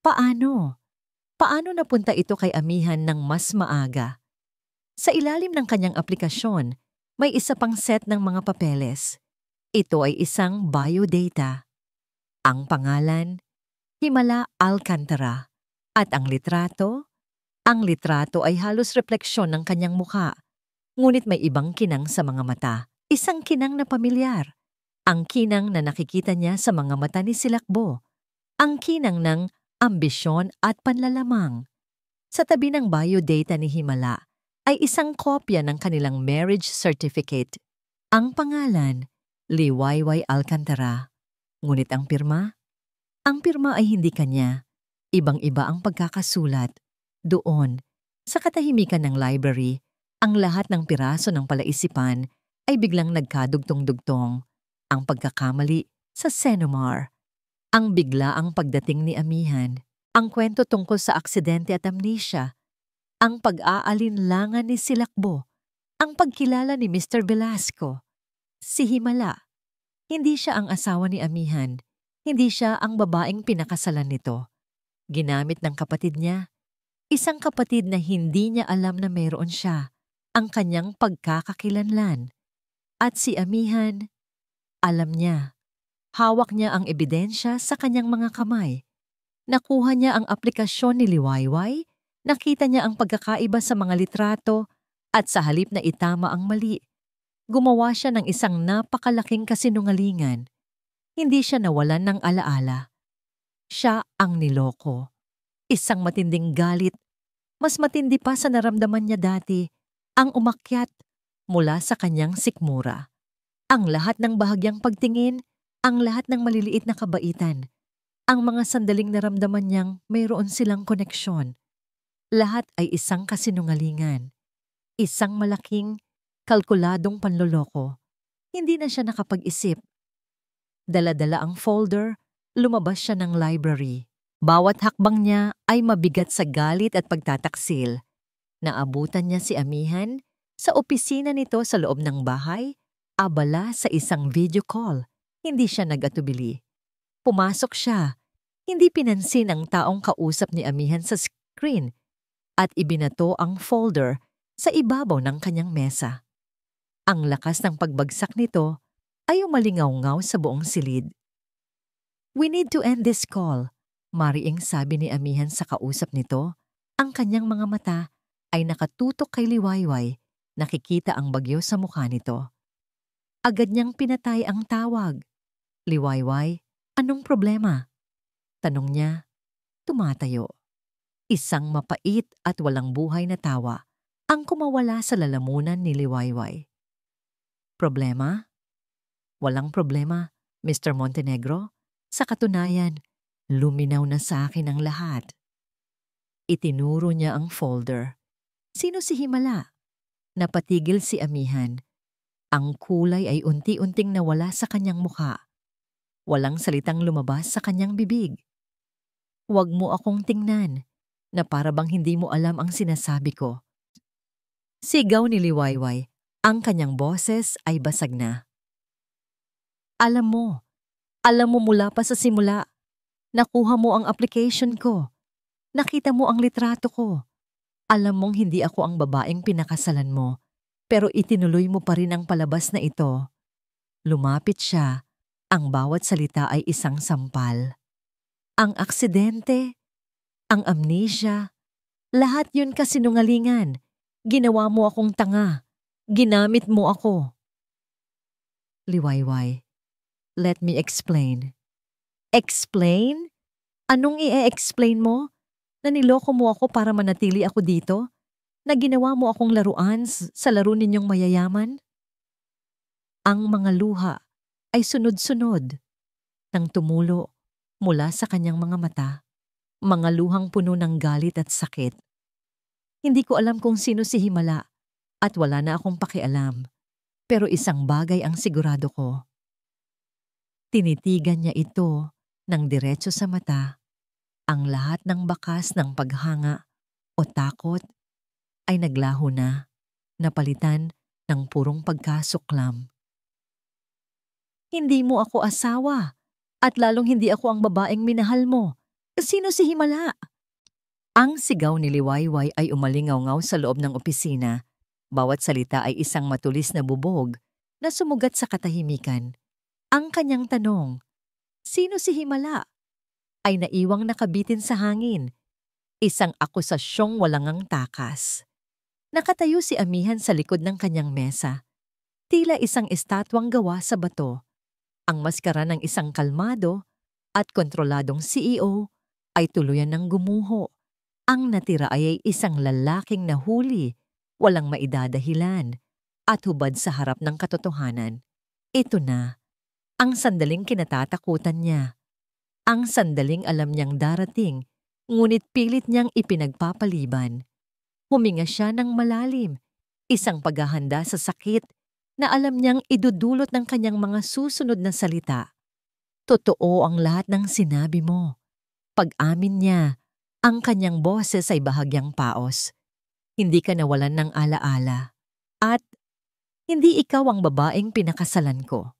Paano? Paano napunta ito kay Amihan ng mas maaga? Sa ilalim ng kanyang aplikasyon, may isa pang set ng mga papeles. Ito ay isang biodata. Ang pangalan, Himala Alcantara. At ang litrato ay halos refleksyon ng kanyang mukha. Ngunit may ibang kinang sa mga mata. Isang kinang na pamilyar. Ang kinang na nakikita niya sa mga mata ni Silakbo. Ang kinang ng ambisyon at panlalamang. Sa tabi ng biodata ni Himala ay isang kopya ng kanilang marriage certificate. Ang pangalan, Liwayway Alcantara. Ngunit ang pirma? Ang pirma ay hindi kanya. Ibang-iba ang pagkakasulat. Doon, sa katahimikan ng library, ang lahat ng piraso ng palaisipan ay biglang nagkadugtong-dugtong. Ang pagkakamali sa Senomar. Ang biglaang pagdating ni Amihan. Ang kwento tungkol sa aksidente at amnesia. Ang pag-aalinlangan ni Silakbo. Ang pagkilala ni Mr. Velasco. Si Himala. Hindi siya ang asawa ni Amihan. Hindi siya ang babaeng pinakasalan nito. Ginamit ng kapatid niya. Isang kapatid na hindi niya alam na mayroon siya. Ang kanyang pagkakakilanlan. At si Amihan, alam niya. Hawak niya ang ebidensya sa kanyang mga kamay. Nakuha niya ang aplikasyon ni Liwayway. Nakita niya ang pagkakaiba sa mga litrato at sa halip na itama ang mali, gumawa siya ng isang napakalaking kasinungalingan. Hindi siya nawalan ng alaala. Siya ang niloko. Isang matinding galit, mas matindi pa sa naramdaman niya dati, ang umakyat mula sa kanyang sikmura. Ang lahat ng bahagyang pagtingin, ang lahat ng maliliit na kabaitan, ang mga sandaling naramdaman niyang mayroon silang koneksyon. Lahat ay isang kasinungalingan. Isang malaking, kalkuladong panloloko. Hindi na siya nakapag-isip. Dala-dala ang folder, lumabas siya ng library. Bawat hakbang niya ay mabigat sa galit at pagtataksil. Naabutan niya si Amihan sa opisina nito sa loob ng bahay, abala sa isang video call. Hindi siya nag-atubili. Pumasok siya. Hindi pinansin ang taong kausap ni Amihan sa screen at ibinato ang folder sa ibabaw ng kanyang mesa. Ang lakas ng pagbagsak nito ay umalingaw-ngaw sa buong silid. "We need to end this call," mariing sabi ni Amihan sa kausap nito. Ang kanyang mga mata ay nakatutok kay Liwayway. Nakikita ang bagyo sa mukha nito. Agad niyang pinatay ang tawag. Liwayway, anong problema? Tanong niya, tumatayo. Isang mapait at walang buhay na tawa ang kumawala sa lalamunan ni Liwayway. Problema? Walang problema, Mr. Montenegro. Sa katunayan, luminaw na sa akin ang lahat. Itinuro niya ang folder. Sino si Himala? Napatigil si Amihan. Ang kulay ay unti-unting nawala sa kanyang mukha. Walang salitang lumabas sa kanyang bibig. Huwag mo akong tingnan, na para bang hindi mo alam ang sinasabi ko. Sigaw ni Liwayway, ang kanyang boses ay basag na. Alam mo mula pa sa simula. Nakuha mo ang application ko. Nakita mo ang litrato ko. Alam mong hindi ako ang babaeng pinakasalan mo, pero itinuloy mo pa rin ang palabas na ito. Lumapit siya. Ang bawat salita ay isang sampal. Ang aksidente, ang amnesia, lahat yun kasinungalingan. Ginawa mo akong tanga. Ginamit mo ako. Liwayway, let me explain. Explain? Anong i-explain mo? Na niloko mo ako para manatili ako dito? Na ginawa mo akong laruan sa laro ninyong mayayaman? Ang mga luha ay sunod-sunod nang tumulo mula sa kanyang mga mata, mga luhang puno ng galit at sakit. Hindi ko alam kung sino si Himala at wala na akong pakialam, pero isang bagay ang sigurado ko. Tinitigan niya ito ng diretso sa mata. Ang lahat ng bakas ng paghanga o takot ay naglaho na, napalitan ng purong pagkasuklam. Hindi mo ako asawa at lalong hindi ako ang babaeng minahal mo. Sino si Himala? Ang sigaw ni Liwayway ay umalingaw-ngaw sa loob ng opisina. Bawat salita ay isang matulis na bubog na sumugat sa katahimikan. Ang kanyang tanong, sino si Himala? Ay naiwang nakabitin sa hangin. Isang akusasyong walangang takas. Nakatayo si Amihan sa likod ng kanyang mesa. Tila isang estatwang gawa sa bato. Ang maskara ng isang kalmado at kontroladong CEO ay tuluyan ng gumuho. Ang natira ay isang lalaking nahuli, walang maidadahilan, at hubad sa harap ng katotohanan. Ito na, ang sandaling kinatatakutan niya. Ang sandaling alam niyang darating, ngunit pilit niyang ipinagpapaliban. Huminga siya ng malalim, isang paghahanda sa sakit na alam niyang idudulot ng kanyang mga susunod na salita. Totoo ang lahat ng sinabi mo. Pag-amin niya, ang kanyang boses ay bahagyang paos. Hindi ka nawalan ng alaala. At hindi ikaw ang babaeng pinakasalan ko.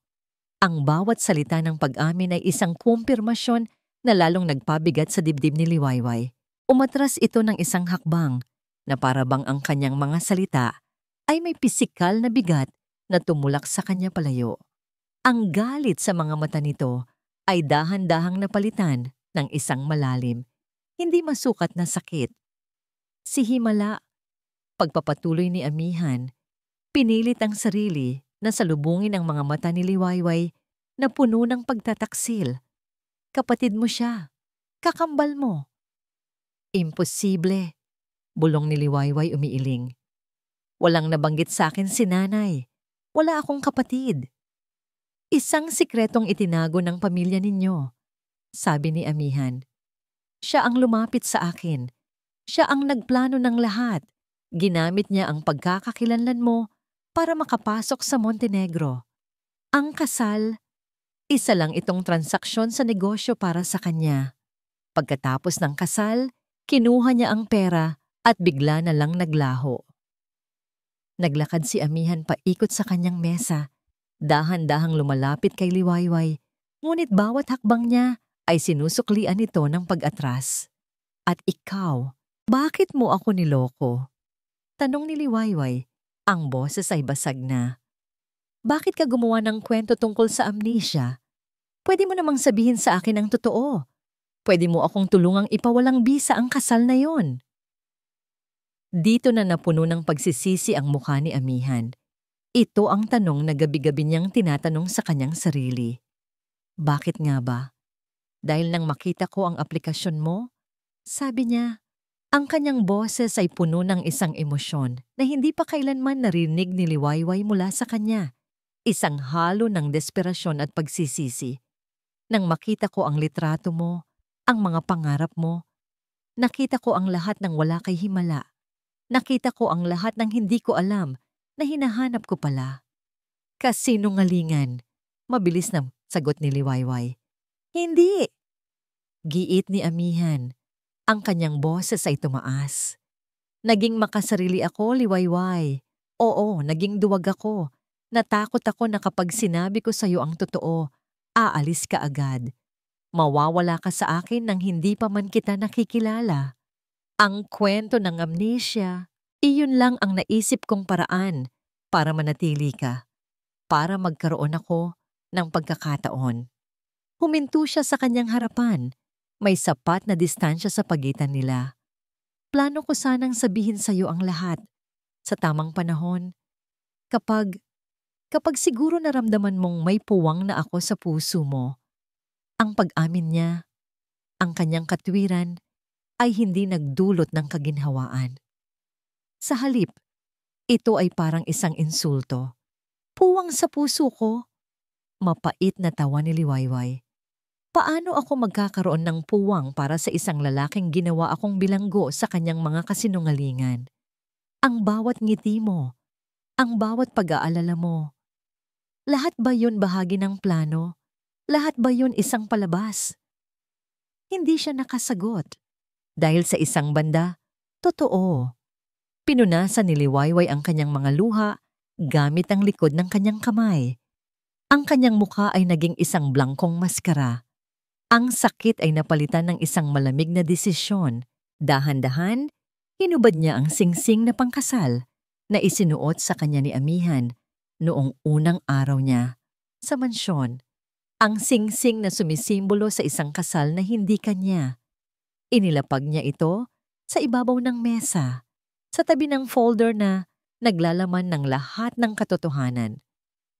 Ang bawat salita ng pag-amin ay isang kumpirmasyon na lalong nagpabigat sa dibdib ni Liwayway. Umatras ito ng isang hakbang na para bang ang kanyang mga salita ay may pisikal na bigat na tumulak sa kanya palayo. Ang galit sa mga mata nito ay dahan-dahang napalitan ng isang malalim, hindi masukat na sakit. Si Himala, pagpapatuloy ni Amihan, pinilit ang sarili na salubungin ang mga mata ni Liwayway na puno ng pagtataksil. Kapatid mo siya. Kakambal mo. Imposible, bulong ni Liwayway umiiling. Walang nabanggit sa akin si nanay. Wala akong kapatid. Isang sikretong itinago ng pamilya ninyo, sabi ni Amihan. Siya ang lumapit sa akin. Siya ang nagplano ng lahat. Ginamit niya ang pagkakakilanlan mo para makapasok sa Montenegro. Ang kasal, isa lang itong transaksyon sa negosyo para sa kanya. Pagkatapos ng kasal, kinuha niya ang pera at bigla na lang naglaho. Naglakad si Amihan paikot sa kanyang mesa. Dahan-dahang lumalapit kay Liwayway, ngunit bawat hakbang niya ay sinusuklian ito ng pag-atras. At ikaw, bakit mo ako niloko? Tanong ni Liwayway. Ang boses ay basag na. Bakit ka gumawa ng kwento tungkol sa amnesia? Pwede mo namang sabihin sa akin ang totoo. Pwede mo akong tulungang ipawalang bisa ang kasal na yon. Dito na napuno ng pagsisisi ang mukha ni Amihan. Ito ang tanong na gabi-gabi niyang tinatanong sa kanyang sarili. Bakit nga ba? Dahil nang makita ko ang aplikasyon mo, sabi niya, ang kanyang boses ay puno ng isang emosyon na hindi pa kailanman narinig ni Liwayway mula sa kanya. Isang halo ng desperasyon at pagsisisi. Nang makita ko ang litrato mo, ang mga pangarap mo, nakita ko ang lahat ng wala kay himala. Nakita ko ang lahat ng hindi ko alam na hinahanap ko pala. Kasinungalingan. Mabilis na sagot ni Liwayway. Hindi! Giit ni Amihan. Ang kanyang boses ay tumaas. Naging makasarili ako, Liwayway. Oo, naging duwag ako. Natakot ako na kapag sinabi ko sa'yo ang totoo, aalis ka agad. Mawawala ka sa akin nang hindi pa man kita nakikilala. Ang kwento ng amnesia, iyon lang ang naisip kong paraan para manatili ka, para magkaroon ako ng pagkakataon. Huminto siya sa kanyang harapan. May sapat na distansya sa pagitan nila. Plano ko sanang sabihin sa iyo ang lahat sa tamang panahon. Kapag siguro naramdaman mong may puwang na ako sa puso mo. Ang pag-amin niya, ang kanyang katwiran, ay hindi nagdulot ng kaginhawaan. Sa halip, ito ay parang isang insulto. Puwang sa puso ko. Mapait na tawa ni Liwayway. Paano ako magkakaroon ng puwang para sa isang lalaking ginawa akong bilanggo sa kanyang mga kasinungalingan? Ang bawat ngiti mo, ang bawat pag-aalala mo. Lahat ba yun bahagi ng plano? Lahat ba yun isang palabas? Hindi siya nakasagot. Dahil sa isang banda, totoo. Pinunasan ni Liwayway ang kanyang mga luha gamit ang likod ng kanyang kamay. Ang kanyang mukha ay naging isang blangkong maskara. Ang sakit ay napalitan ng isang malamig na desisyon. Dahan-dahan, hinubad niya ang singsing na pangkasal na isinuot sa kanya ni Amihan noong unang araw niya sa mansyon. Ang singsing na sumisimbolo sa isang kasal na hindi kanya. Inilapag niya ito sa ibabaw ng mesa, sa tabi ng folder na naglalaman ng lahat ng katotohanan.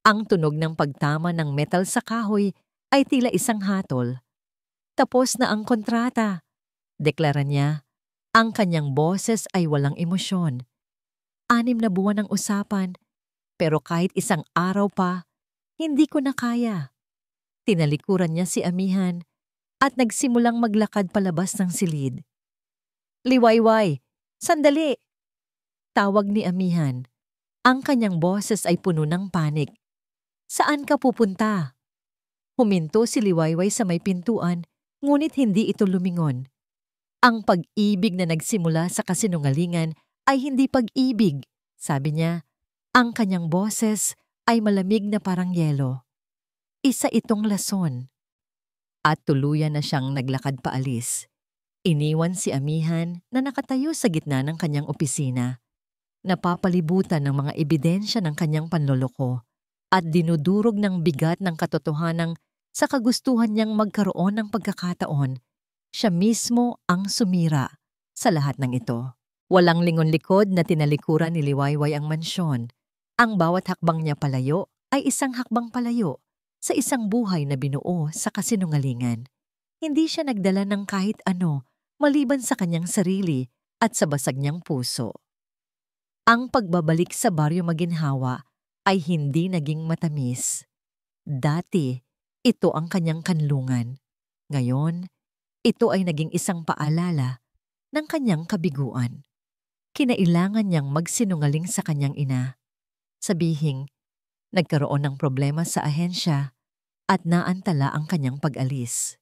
Ang tunog ng pagtama ng metal sa kahoy ay tila isang hatol. Tapos na ang kontrata, deklara niya. Ang kanyang boses ay walang emosyon. 6 na buwan ang usapan, pero kahit isang araw pa, hindi ko na kaya. Tinalikuran niya si Amihan at nagsimulang maglakad palabas ng silid. Liwayway, sandali! Tawag ni Amihan. Ang kanyang boses ay puno ng panik. Saan ka pupunta? Huminto si Liwayway sa may pintuan, ngunit hindi ito lumingon. Ang pag-ibig na nagsimula sa kasinungalingan ay hindi pag-ibig, sabi niya. Ang kanyang boses ay malamig na parang yelo. Isa itong lason. At tuluyan na siyang naglakad paalis. Iniwan si Amihan na nakatayo sa gitna ng kanyang opisina. Napapalibutan ng mga ebidensya ng kanyang panloloko at dinudurog ng bigat ng katotohanang sa kagustuhan niyang magkaroon ng pagkakataon. Siya mismo ang sumira sa lahat ng ito. Walang lingon-likod na tinalikuran ni Liwayway ang mansyon. Ang bawat hakbang niya palayo ay isang hakbang palayo sa isang buhay na binuo sa kasinungalingan. Hindi siya nagdala ng kahit ano maliban sa kanyang sarili at sa basag niyang puso. Ang pagbabalik sa Baryo Maginhawa ay hindi naging matamis. Dati, ito ang kanyang kanlungan. Ngayon, ito ay naging isang paalala ng kanyang kabiguan. Kinailangan niyang magsinungaling sa kanyang ina. Sabihing, nagkaroon ng problema sa ahensya at naantala ang kanyang pag-alis.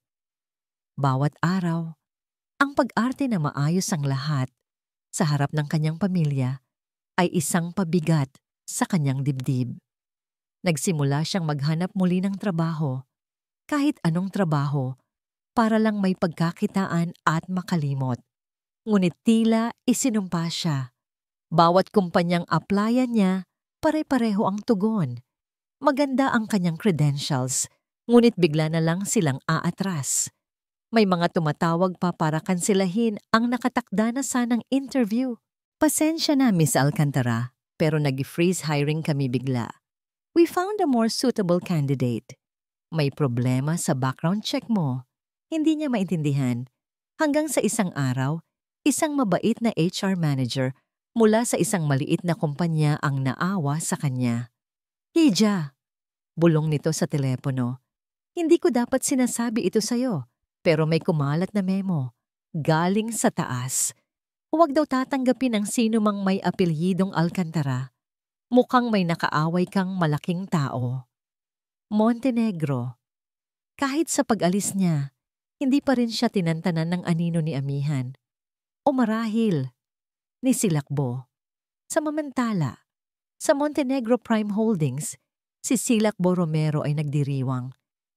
Bawat araw, ang pag-arte na maayos ang lahat sa harap ng kanyang pamilya ay isang pabigat sa kanyang dibdib. Nagsimula siyang maghanap muli ng trabaho, kahit anong trabaho, para lang may pagkakitaan at makalimot. Ngunit tila isinumpa siya. Bawat kumpanyang applyan niya, pare-pareho ang tugon. Maganda ang kanyang credentials, ngunit bigla na lang silang aatras. May mga tumatawag pa para kanselahin ang nakatakda na sanang interview. Pasensya na, Miss Alcantara. Pero nag-freeze hiring kami bigla. We found a more suitable candidate. May problema sa background check mo. Hindi niya maintindihan. Hanggang sa isang araw, isang mabait na HR manager mula sa isang maliit na kumpanya ang naawa sa kanya. Hija, bulong nito sa telepono. Hindi ko dapat sinasabi ito sa'yo, pero may kumalat na memo. Galing sa taas. Huwag daw tatanggapin ang sino mang may apelyidong Alcantara. Mukhang may nakaaway kang malaking tao. Montenegro. Kahit sa pag-alis niya, hindi pa rin siya tinantanan ng anino ni Amihan. O marahil, ni Silakbo. Samantala, sa Montenegro Prime Holdings, si Silakbo Romero ay nagdiriwang.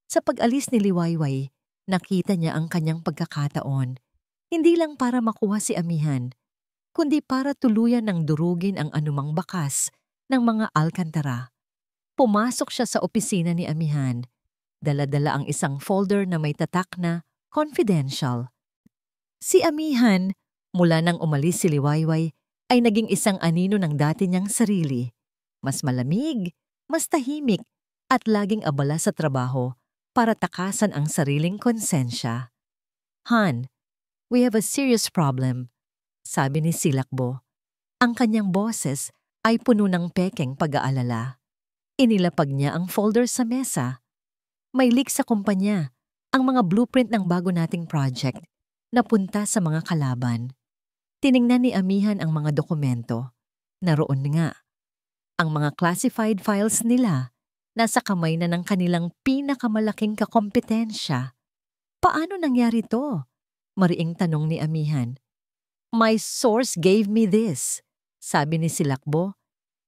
Sa pag-alis ni Liwayway, nakita niya ang kanyang pagkakataon. Hindi lang para makuha si Amihan, kundi para tuluyan ng durugin ang anumang bakas ng mga Alcantara. Pumasok siya sa opisina ni Amihan. Dala-dala ang isang folder na may tatak na confidential. Si Amihan, mula nang umalis si Liwayway, ay naging isang anino ng dati niyang sarili. Mas malamig, mas tahimik, at laging abala sa trabaho para takasan ang sariling konsensya. Han, we have a serious problem, sabi ni Silakbo. Ang kanyang boses ay puno ng pekeng pag-aalala. Inilapag niya ang folder sa mesa. May leak sa kumpanya, ang mga blueprint ng bago nating project, napunta sa mga kalaban. Tiningnan ni Amihan ang mga dokumento. Naroon nga. Ang mga classified files nila nasa kamay na ng kanilang pinakamalaking kakompetensya. Paano nangyari to? Mariing tanong ni Amihan. My source gave me this, sabi ni Silakbo.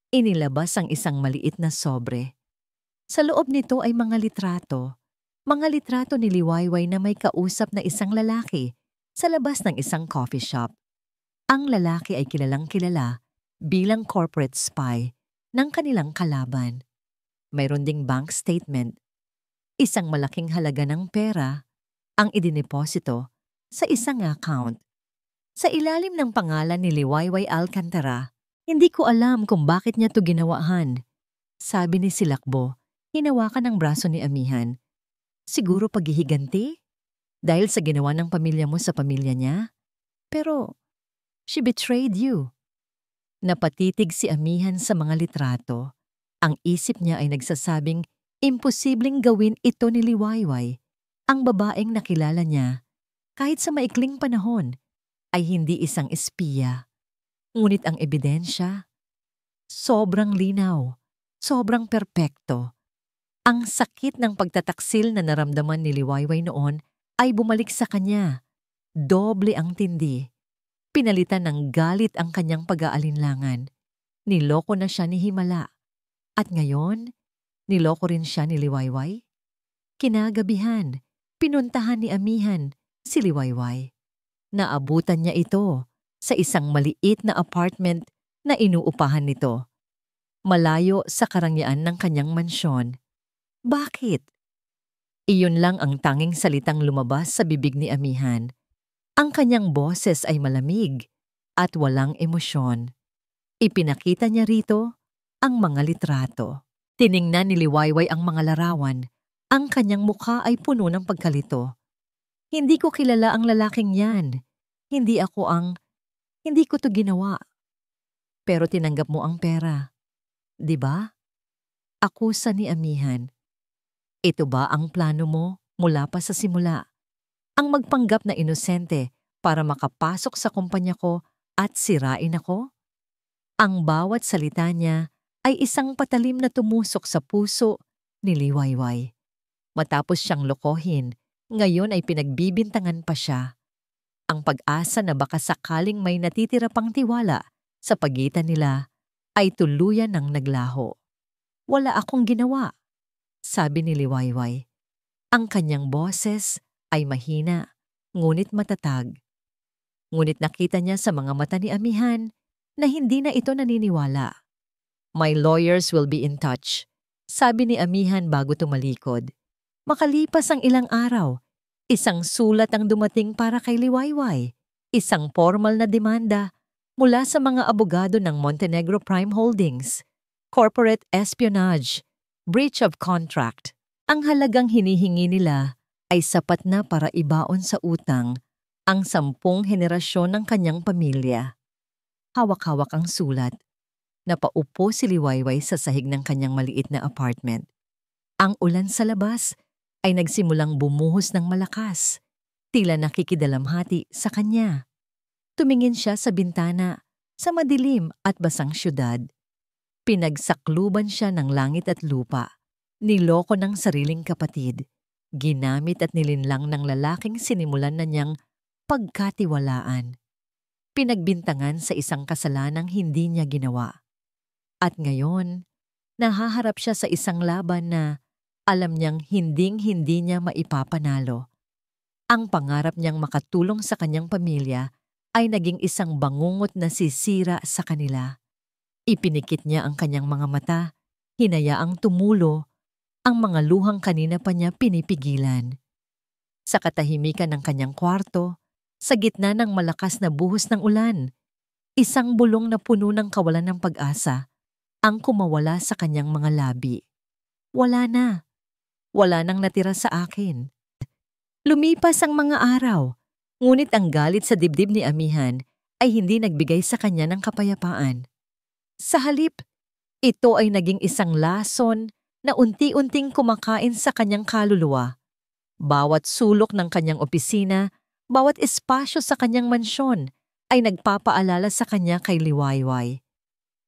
Inilabas ang isang maliit na sobre. Sa loob nito ay mga litrato. Mga litrato ni Liwayway na may kausap na isang lalaki sa labas ng isang coffee shop. Ang lalaki ay kilalang-kilala bilang corporate spy ng kanilang kalaban. Mayroon ding bank statement. Isang malaking halaga ng pera ang idineposito sa isang account. Sa ilalim ng pangalan ni Liwayway Alcantara, hindi ko alam kung bakit niya to ginawahan. Sabi ni Silakbo, hinawakan ang braso ni Amihan. Siguro paghihiganti? Dahil sa ginawa ng pamilya mo sa pamilya niya? Pero, she betrayed you. Napatitig si Amihan sa mga litrato. Ang isip niya ay nagsasabing imposibleng gawin ito ni Liwayway. Ang babaeng nakilala niya, kahit sa maikling panahon, ay hindi isang espiya. Ngunit ang ebidensya, sobrang linaw, sobrang perpekto. Ang sakit ng pagtataksil na naramdaman ni Liwayway noon ay bumalik sa kanya. Doble ang tindi. Pinalitan ng galit ang kanyang pag-aalinlangan. Niloko na siya ni Himala. At ngayon, niloko rin siya ni Liwayway. Kinagabihan, pinuntahan ni Amihan si Liwayway. Naabutan niya ito sa isang maliit na apartment na inuupahan nito. Malayo sa karangyaan ng kanyang mansyon. Bakit? Iyon lang ang tanging salitang lumabas sa bibig ni Amihan. Ang kanyang boses ay malamig at walang emosyon. Ipinakita niya rito ang mga litrato. Tiningnan ni Liwayway ang mga larawan. Ang kanyang mukha ay puno ng pagkalito. Hindi ko kilala ang lalaking yan. Hindi ko to ginawa. Pero tinanggap mo ang pera. Diba? Akusa ni Amihan. Ito ba ang plano mo mula pa sa simula? Ang magpanggap na inosente para makapasok sa kumpanya ko at sirain ako? Ang bawat salita niya ay isang patalim na tumusok sa puso ni Liwayway. Matapos siyang lokohin, ngayon ay pinagbibintangan pa siya. Ang pag-asa na baka sakaling may natitira pang tiwala sa pagitan nila ay tuluyan ng naglaho. Wala akong ginawa, sabi ni Liwayway. Ang kanyang boses ay mahina, ngunit matatag. Ngunit nakita niya sa mga mata ni Amihan na hindi na ito naniniwala. My lawyers will be in touch, sabi ni Amihan bago tumalikod. Makalipas ang ilang araw, isang sulat ang dumating para kay Liwayway. Isang formal na demanda mula sa mga abogado ng Montenegro Prime Holdings, corporate espionage, breach of contract. Ang halagang hinihingi nila ay sapat na para ibaon sa utang ang 10 henerasyon ng kanyang pamilya. Hawak-hawak ang sulat. Napaupo si Liwayway sa sahig ng kanyang maliit na apartment. Ang ulan sa labas ay nagsimulang bumuhos ng malakas, tila nakikidalamhati sa kanya. Tumingin siya sa bintana, sa madilim at basang syudad. Pinagsakluban siya ng langit at lupa. Niloko ng sariling kapatid. Ginamit at nilinlang ng lalaking sinimulan na niyang pagkatiwalaan. Pinagbintangan sa isang kasalanang hindi niya ginawa. At ngayon, nahaharap siya sa isang laban na alam niyang hinding-hindi niya maipapanalo. Ang pangarap niyang makatulong sa kanyang pamilya ay naging isang bangungot na sisira sa kanila. Ipinikit niya ang kanyang mga mata, hinayaang tumulo, ang mga luhang kanina pa niya pinipigilan. Sa katahimikan ng kanyang kwarto, sa gitna ng malakas na buhos ng ulan, isang bulong na puno ng kawalan ng pag-asa ang kumawala sa kanyang mga labi. Wala na. Wala nang natira sa akin. Lumipas ang mga araw, ngunit ang galit sa dibdib ni Amihan ay hindi nagbigay sa kanya ng kapayapaan. Sa halip, ito ay naging isang lason na unti-unting kumakain sa kanyang kaluluwa. Bawat sulok ng kanyang opisina, bawat espasyo sa kanyang mansyon ay nagpapaalala sa kanya kay Liwayway.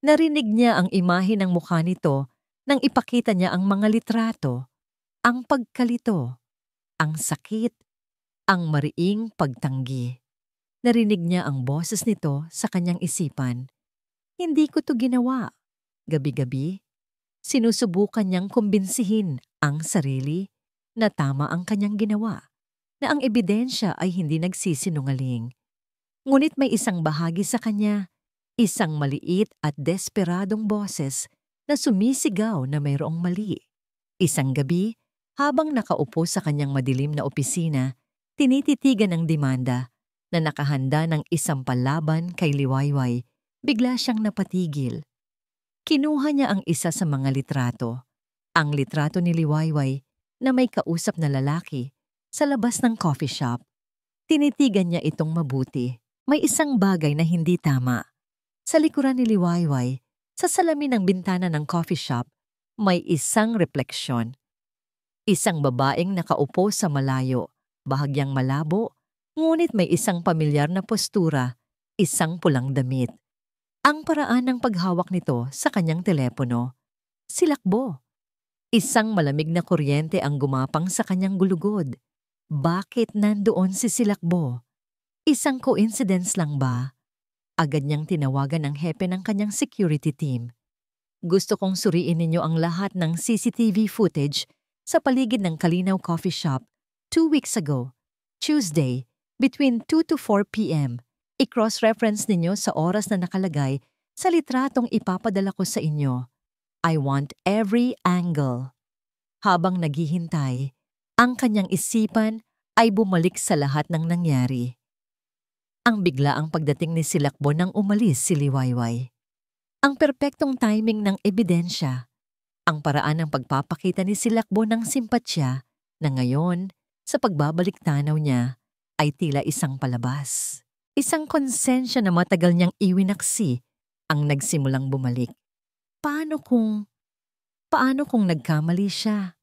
Narinig niya ang imahe ng mukha nito nang ipakita niya ang mga litrato, ang pagkalito, ang sakit, ang mariing pagtanggi. Narinig niya ang boses nito sa kanyang isipan. Hindi ko to ginawa. Gabi-gabi, sinusubukan niyang kumbinsihin ang sarili na tama ang kanyang ginawa, na ang ebidensya ay hindi nagsisinungaling. Ngunit may isang bahagi sa kanya, isang maliit at desperadong boses na sumisigaw na mayroong mali. Isang gabi, habang nakaupo sa kanyang madilim na opisina, tinititigan ng demanda na nakahanda ng isang palaban kay Liwayway, bigla siyang napatigil. Kinuha niya ang isa sa mga litrato, ang litrato ni Liwayway na may kausap na lalaki sa labas ng coffee shop. Tinitigan niya itong mabuti. May isang bagay na hindi tama. Sa likuran ni Liwayway, sa salamin ng bintana ng coffee shop, may isang refleksyon. Isang babaeng nakaupo sa malayo, bahagyang malabo, ngunit may isang pamilyar na postura, isang pulang damit. Ang paraan ng paghawak nito sa kanyang telepono, silakbo. Isang malamig na kuryente ang gumapang sa kanyang gulugod. Bakit nandoon si silakbo? Isang coincidence lang ba? Agad niyang tinawagan ang hepe ng kanyang security team. Gusto kong suriin ninyo ang lahat ng CCTV footage sa paligid ng Kalinaw Coffee Shop 2 weeks ago, Tuesday, between 2 to 4 p.m. I-cross-reference ninyo sa oras na nakalagay sa litratong ipapadala ko sa inyo. I want every angle. Habang naghihintay, ang kanyang isipan ay bumalik sa lahat ng nangyari. Ang biglaang pagdating ni Silakbo nang umalis si Liwayway. Ang perpektong timing ng ebidensya. Ang paraan ng pagpapakita ni Silakbo ng simpatsya na ngayon, sa pagbabalik tanaw niya, ay tila isang palabas. Isang konsensya na matagal niyang iwinaksi ang nagsimulang bumalik. Paano kung nagkamali siya?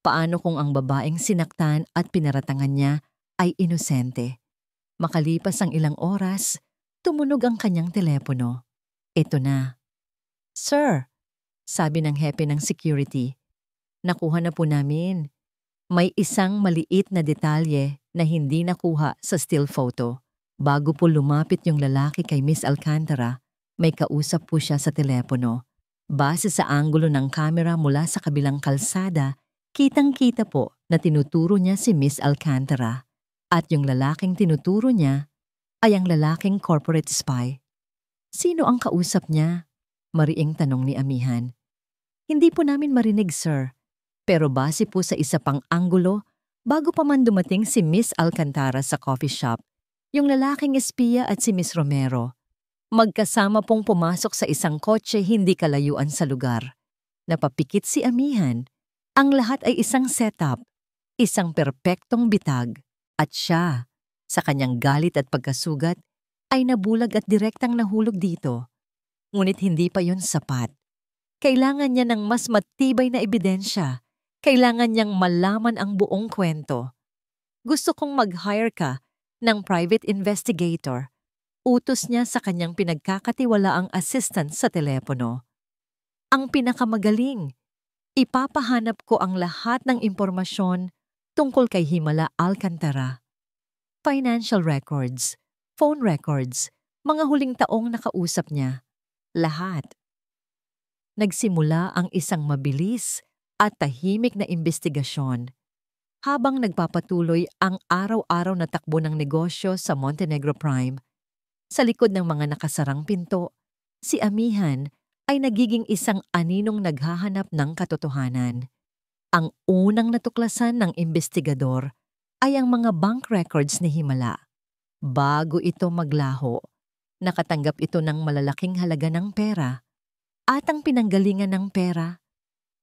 Paano kung ang babaeng sinaktan at pinaratangan niya ay inosente? Makalipas ang ilang oras, tumunog ang kanyang telepono. Ito na. Sir, sabi ng hepe ng security, nakuha na po namin. May isang maliit na detalye na hindi nakuha sa still photo. Bago po lumapit yung lalaki kay Miss Alcantara, may kausap po siya sa telepono. Base sa anggulo ng kamera mula sa kabilang kalsada, kitang-kita po na tinuturo niya si Miss Alcantara. At yung lalaking tinuturo niya ay ang lalaking corporate spy. Sino ang kausap niya? Mariing tanong ni Amihan. Hindi po namin marinig, sir. Pero base po sa isa pang anggulo, bago pa man dumating si Miss Alcantara sa coffee shop, yung lalaking espiya at si Miss Romero, Magkasama pong pumasok sa isang kotse hindi kalayuan sa lugar. Napapikit si amihan. Ang lahat ay isang setup, isang perpektong bitag. At siya, sa kanyang galit at pagkasugat, ay nabulag at direktang nahulog dito. Ngunit hindi pa yon sapat. Kailangan niya ng mas matibay na ebidensya. Kailangan niyang malaman ang buong kwento. Gusto kong mag-hire ka ng private investigator. Utos niya sa kanyang pinagkakatiwalaang assistant sa telepono. Ang pinakamagaling. Ipapahanap ko ang lahat ng impormasyon tungkol kay Himala Alcantara. Financial records, phone records, mga huling taong nakausap niya. Lahat. Nagsimula ang isang mabilis at tahimik na imbestigasyon. Habang nagpapatuloy ang araw-araw na takbo ng negosyo sa Montenegro Prime, sa likod ng mga nakasarang pinto, si amihan ay nagiging isang aninong naghahanap ng katotohanan. Ang unang natuklasan ng imbestigador ay ang mga bank records ni Himala. Bago ito maglaho, nakatanggap ito ng malalaking halaga ng pera at ang pinanggalingan ng pera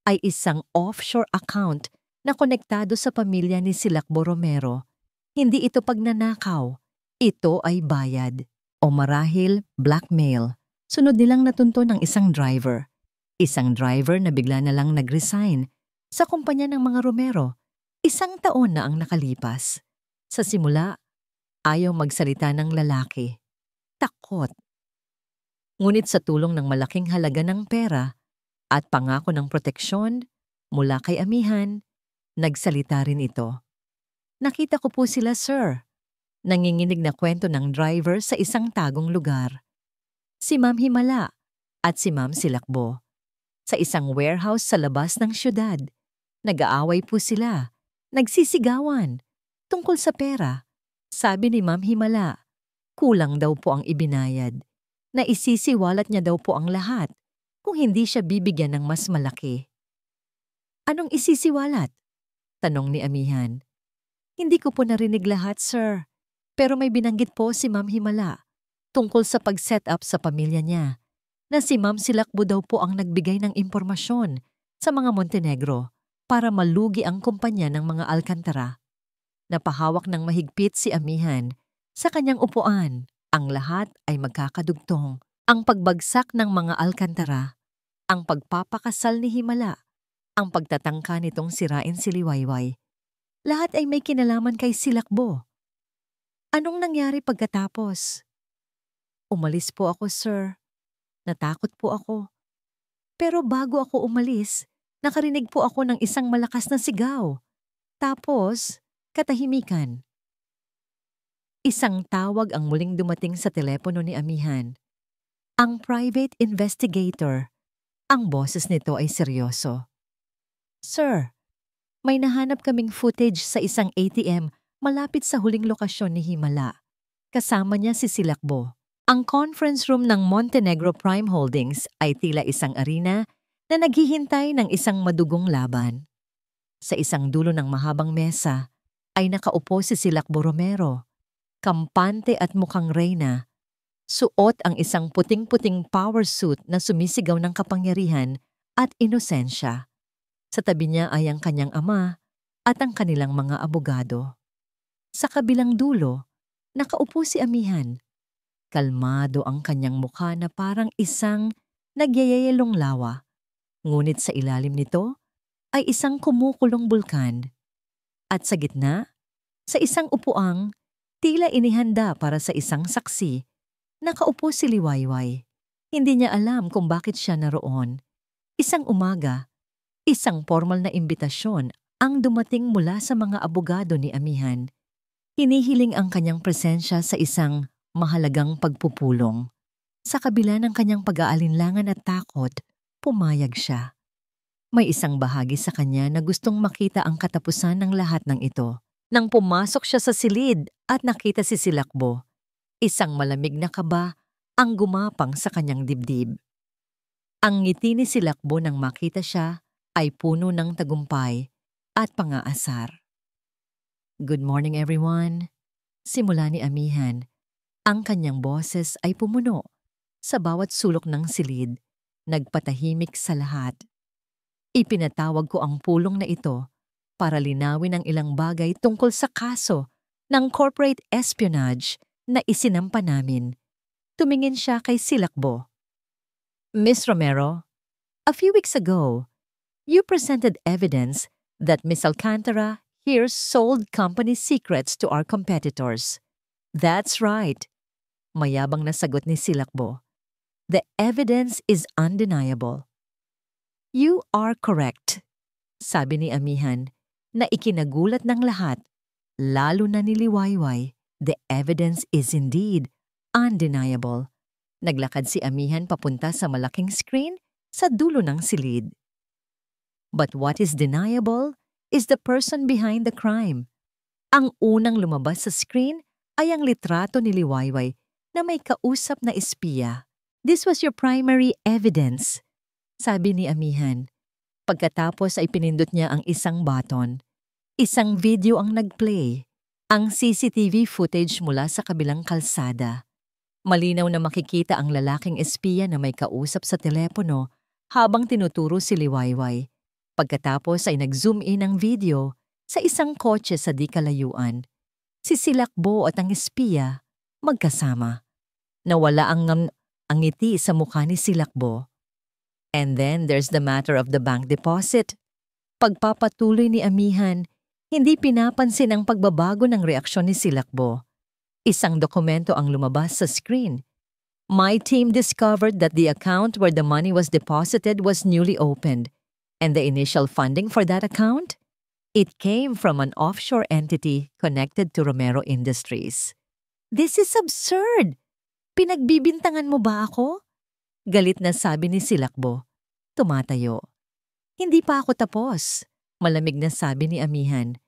ay isang offshore account na konektado sa pamilya ni Silakbo Romero. Hindi ito pagnanakaw, ito ay bayad. O marahil blackmail. Sunod nilang natunto ng isang driver. Isang driver na bigla na lang nag-resign sa kumpanya ng mga Romero. 1 taon na ang nakalipas. Sa simula, ayaw magsalita ng lalaki. Takot. Ngunit sa tulong ng malaking halaga ng pera at pangako ng proteksyon mula kay amihan, nagsalita rin ito. Nakita ko po sila, sir. Nanginginig na kwento ng driver sa isang tagong lugar. Si Ma'am Himala at si Ma'am Silakbo. Sa isang warehouse sa labas ng syudad. Nag-aaway po sila. Nagsisigawan. Tungkol sa pera. Sabi ni Ma'am Himala, kulang daw po ang ibinayad. Na isisiwalat niya daw po ang lahat kung hindi siya bibigyan ng mas malaki. Anong isisiwalat? Tanong ni amihan. Hindi ko po narinig lahat, sir. Pero may binanggit po si Ma'am Himala tungkol sa pag-set up sa pamilya niya na si Ma'am Silakbo daw po ang nagbigay ng impormasyon sa mga Montenegro para malugi ang kumpanya ng mga Alcantara. Napahawak ng mahigpit si amihan sa kanyang upuan. Ang lahat ay magkakadugtong. Ang pagbagsak ng mga Alcantara, ang pagpapakasal ni Himala, ang pagtatangka nitong sirain si Liwayway. Lahat ay may kinalaman kay Silakbo. Anong nangyari pagkatapos? Umalis po ako, sir. Natakot po ako. Pero bago ako umalis, nakarinig po ako ng isang malakas na sigaw. Tapos, katahimikan. Isang tawag ang muling dumating sa telepono ni amihan. Ang private investigator. Ang boses nito ay seryoso. Sir, may nahanap kaming footage sa isang ATM malapit sa huling lokasyon ni Himala. Kasama niya si Silakbo. Ang conference room ng Montenegro Prime Holdings ay tila isang arena na naghihintay ng isang madugong laban. Sa isang dulo ng mahabang mesa ay nakaupo si Silakbo Romero, kampante at mukhang reyna. Suot ang isang puting-puting power suit na sumisigaw ng kapangyarihan at inosensya. Sa tabi niya ay ang kanyang ama at ang kanilang mga abogado. Sa kabilang dulo, nakaupo si amihan. Kalmado ang kanyang mukha na parang isang nagyayayalong lawa. Ngunit sa ilalim nito ay isang kumukulong bulkan. At sa gitna, sa isang upuang tila inihanda para sa isang saksi, nakaupo si Liwayway. Hindi niya alam kung bakit siya naroon. Isang umaga, isang formal na imbitasyon ang dumating mula sa mga abogado ni amihan. Hinihiling ang kanyang presensya sa isang mahalagang pagpupulong. Sa kabila ng kanyang pag-aalinlangan at takot, pumayag siya. May isang bahagi sa kanya na gustong makita ang katapusan ng lahat ng ito. Nang pumasok siya sa silid at nakita si Silakbo, isang malamig na kaba ang gumapang sa kanyang dibdib. Ang ngiti ni Silakbo nang makita siya ay puno ng tagumpay at pangaasar. Good morning, everyone. Simula ni amihan. Ang kanyang boses ay pumuno Sa bawat sulok ng silid, nagpatahimik sa lahat. Ipinatawag ko ang pulong na ito para linawin ang ilang bagay tungkol sa kaso ng corporate espionage na isinampa namin. Tumingin siya kay Silakbo. Miss Romero, a few weeks ago, you presented evidence that Miss Alcantara here sold company secrets to our competitors. That's right. Mayabang na sagot ni Silakbo. The evidence is undeniable. You are correct, sabi ni Amihan na ikinagulat ng lahat, lalo na ni Liwayway. The evidence is indeed undeniable. Naglakad si Amihan papunta sa malaking screen sa dulo ng silid. But what is deniable is the person behind the crime. Ang unang lumabas sa screen ay ang litrato ni Liwayway na may kausap na espiya. This was your primary evidence, sabi ni Amihan. Pagkatapos ay pinindot niya ang isang button. Isang video ang nagplay. Ang CCTV footage mula sa kabilang kalsada. Malinaw na makikita ang lalaking espiya na may kausap sa telepono habang tinuturo si Liwayway. Pagkatapos ay nag-zoom in ang video sa isang kotse sa di kalayuan. Si Silakbo at ang espiya magkasama. Nawala ang ngiti sa mukha ni Silakbo. And then there's the matter of the bank deposit. Pagpapatuloy ni Amihan, hindi pinapansin ang pagbabago ng reaksyon ni Silakbo. Isang dokumento ang lumabas sa screen. My team discovered that the account where the money was deposited was newly opened, and the initial funding for that account? It came from an offshore entity connected to Romero Industries. This is absurd! Pinagbibintangan mo ba ako? Galit na sabi ni Silakbo. Tumatayo. Hindi pa ako tapos. Malamig na sabi ni Amihan.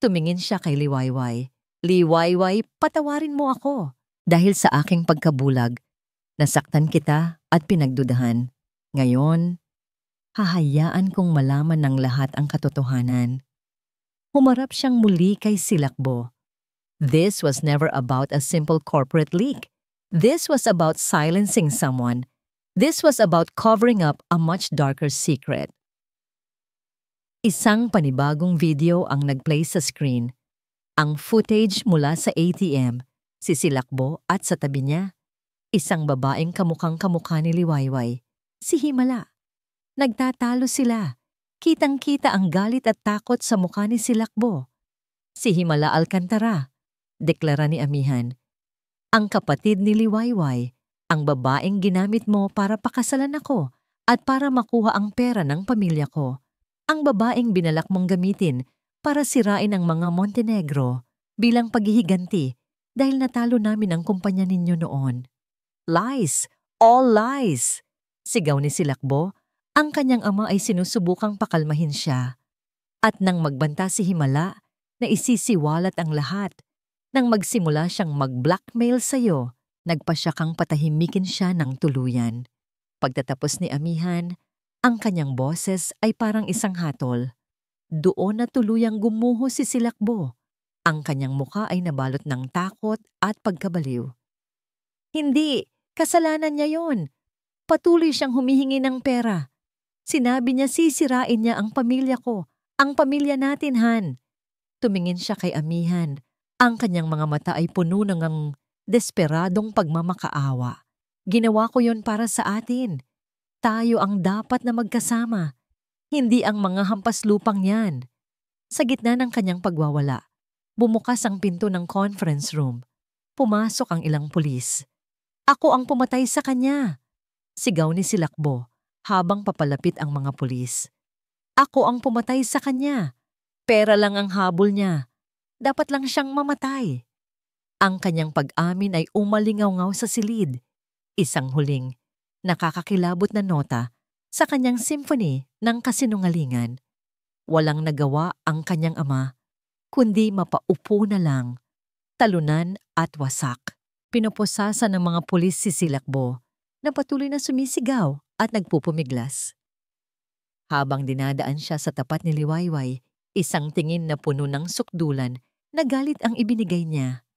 Tumingin siya kay Liwayway. Liwayway, patawarin mo ako. Dahil sa aking pagkabulag, nasaktan kita at pinagdudahan. Ngayon, hahayaan kong malaman ng lahat ang katotohanan. Humarap siyang muli kay Silakbo. This was never about a simple corporate leak. This was about silencing someone. This was about covering up a much darker secret. Isang panibagong video ang nagplay sa screen. Ang footage mula sa ATM, si Silakbo at sa tabi niya, isang babaeng kamukhang-kamukha ni Liwayway, si Himala. Nagtatalo sila. Kitang-kita ang galit at takot sa mukha ni Silakbo. Si Himala Alcantara, deklara ni Amihan. Ang kapatid ni Liwayway, ang babaeng ginamit mo para pakasalan ako at para makuha ang pera ng pamilya ko. Ang babaeng binalak mong gamitin para sirain ang mga Montenegro bilang paghihiganti dahil natalo namin ang kumpanya ninyo noon. Lies! All lies! Sigaw ni Silakbo. Ang kanyang ama ay sinusubukang pakalmahin siya. At nang magbanta si Himala na isisiwalat ang lahat, nang magsimula siyang mag-blackmail sa'yo, nagpasya kang patahimikin siya ng tuluyan. Pagtatapos ni Amihan, ang kanyang boses ay parang isang hatol. Doon na tuluyang gumuho si Silakbo. Ang kanyang muka ay nabalot ng takot at pagkabaliw. Hindi, kasalanan niya yon. Patuloy siyang humihingi ng pera. Sinabi niya sisirain niya ang pamilya ko, ang pamilya natin, Han. Tumingin siya kay Amihan. Ang kanyang mga mata ay puno ng desperadong pagmamakaawa. Ginawa ko yon para sa atin. Tayo ang dapat na magkasama. Hindi ang mga hampas lupang yan. Sa gitna ng kanyang pagwawala, bumukas ang pinto ng conference room. Pumasok ang ilang pulis. Ako ang pumatay sa kanya. Sigaw ni Silakbo habang papalapit ang mga pulis. Ako ang pumatay sa kanya. Pera lang ang habol niya. Dapat lang siyang mamatay. Ang kanyang pag-amin ay umalingaw-ngaw sa silid. Isang huling, nakakakilabot na nota sa kanyang symphony ng kasinungalingan. Walang nagawa ang kanyang ama, kundi mapaupo na lang, talunan at wasak. Pinupusasa ng mga pulis si Silakbo na patuloy na sumisigaw at nagpupumiglas. Habang dinadaan siya sa tapat ni Liwayway, isang tingin na puno ng sukdulan na galit ang ibinigay niya.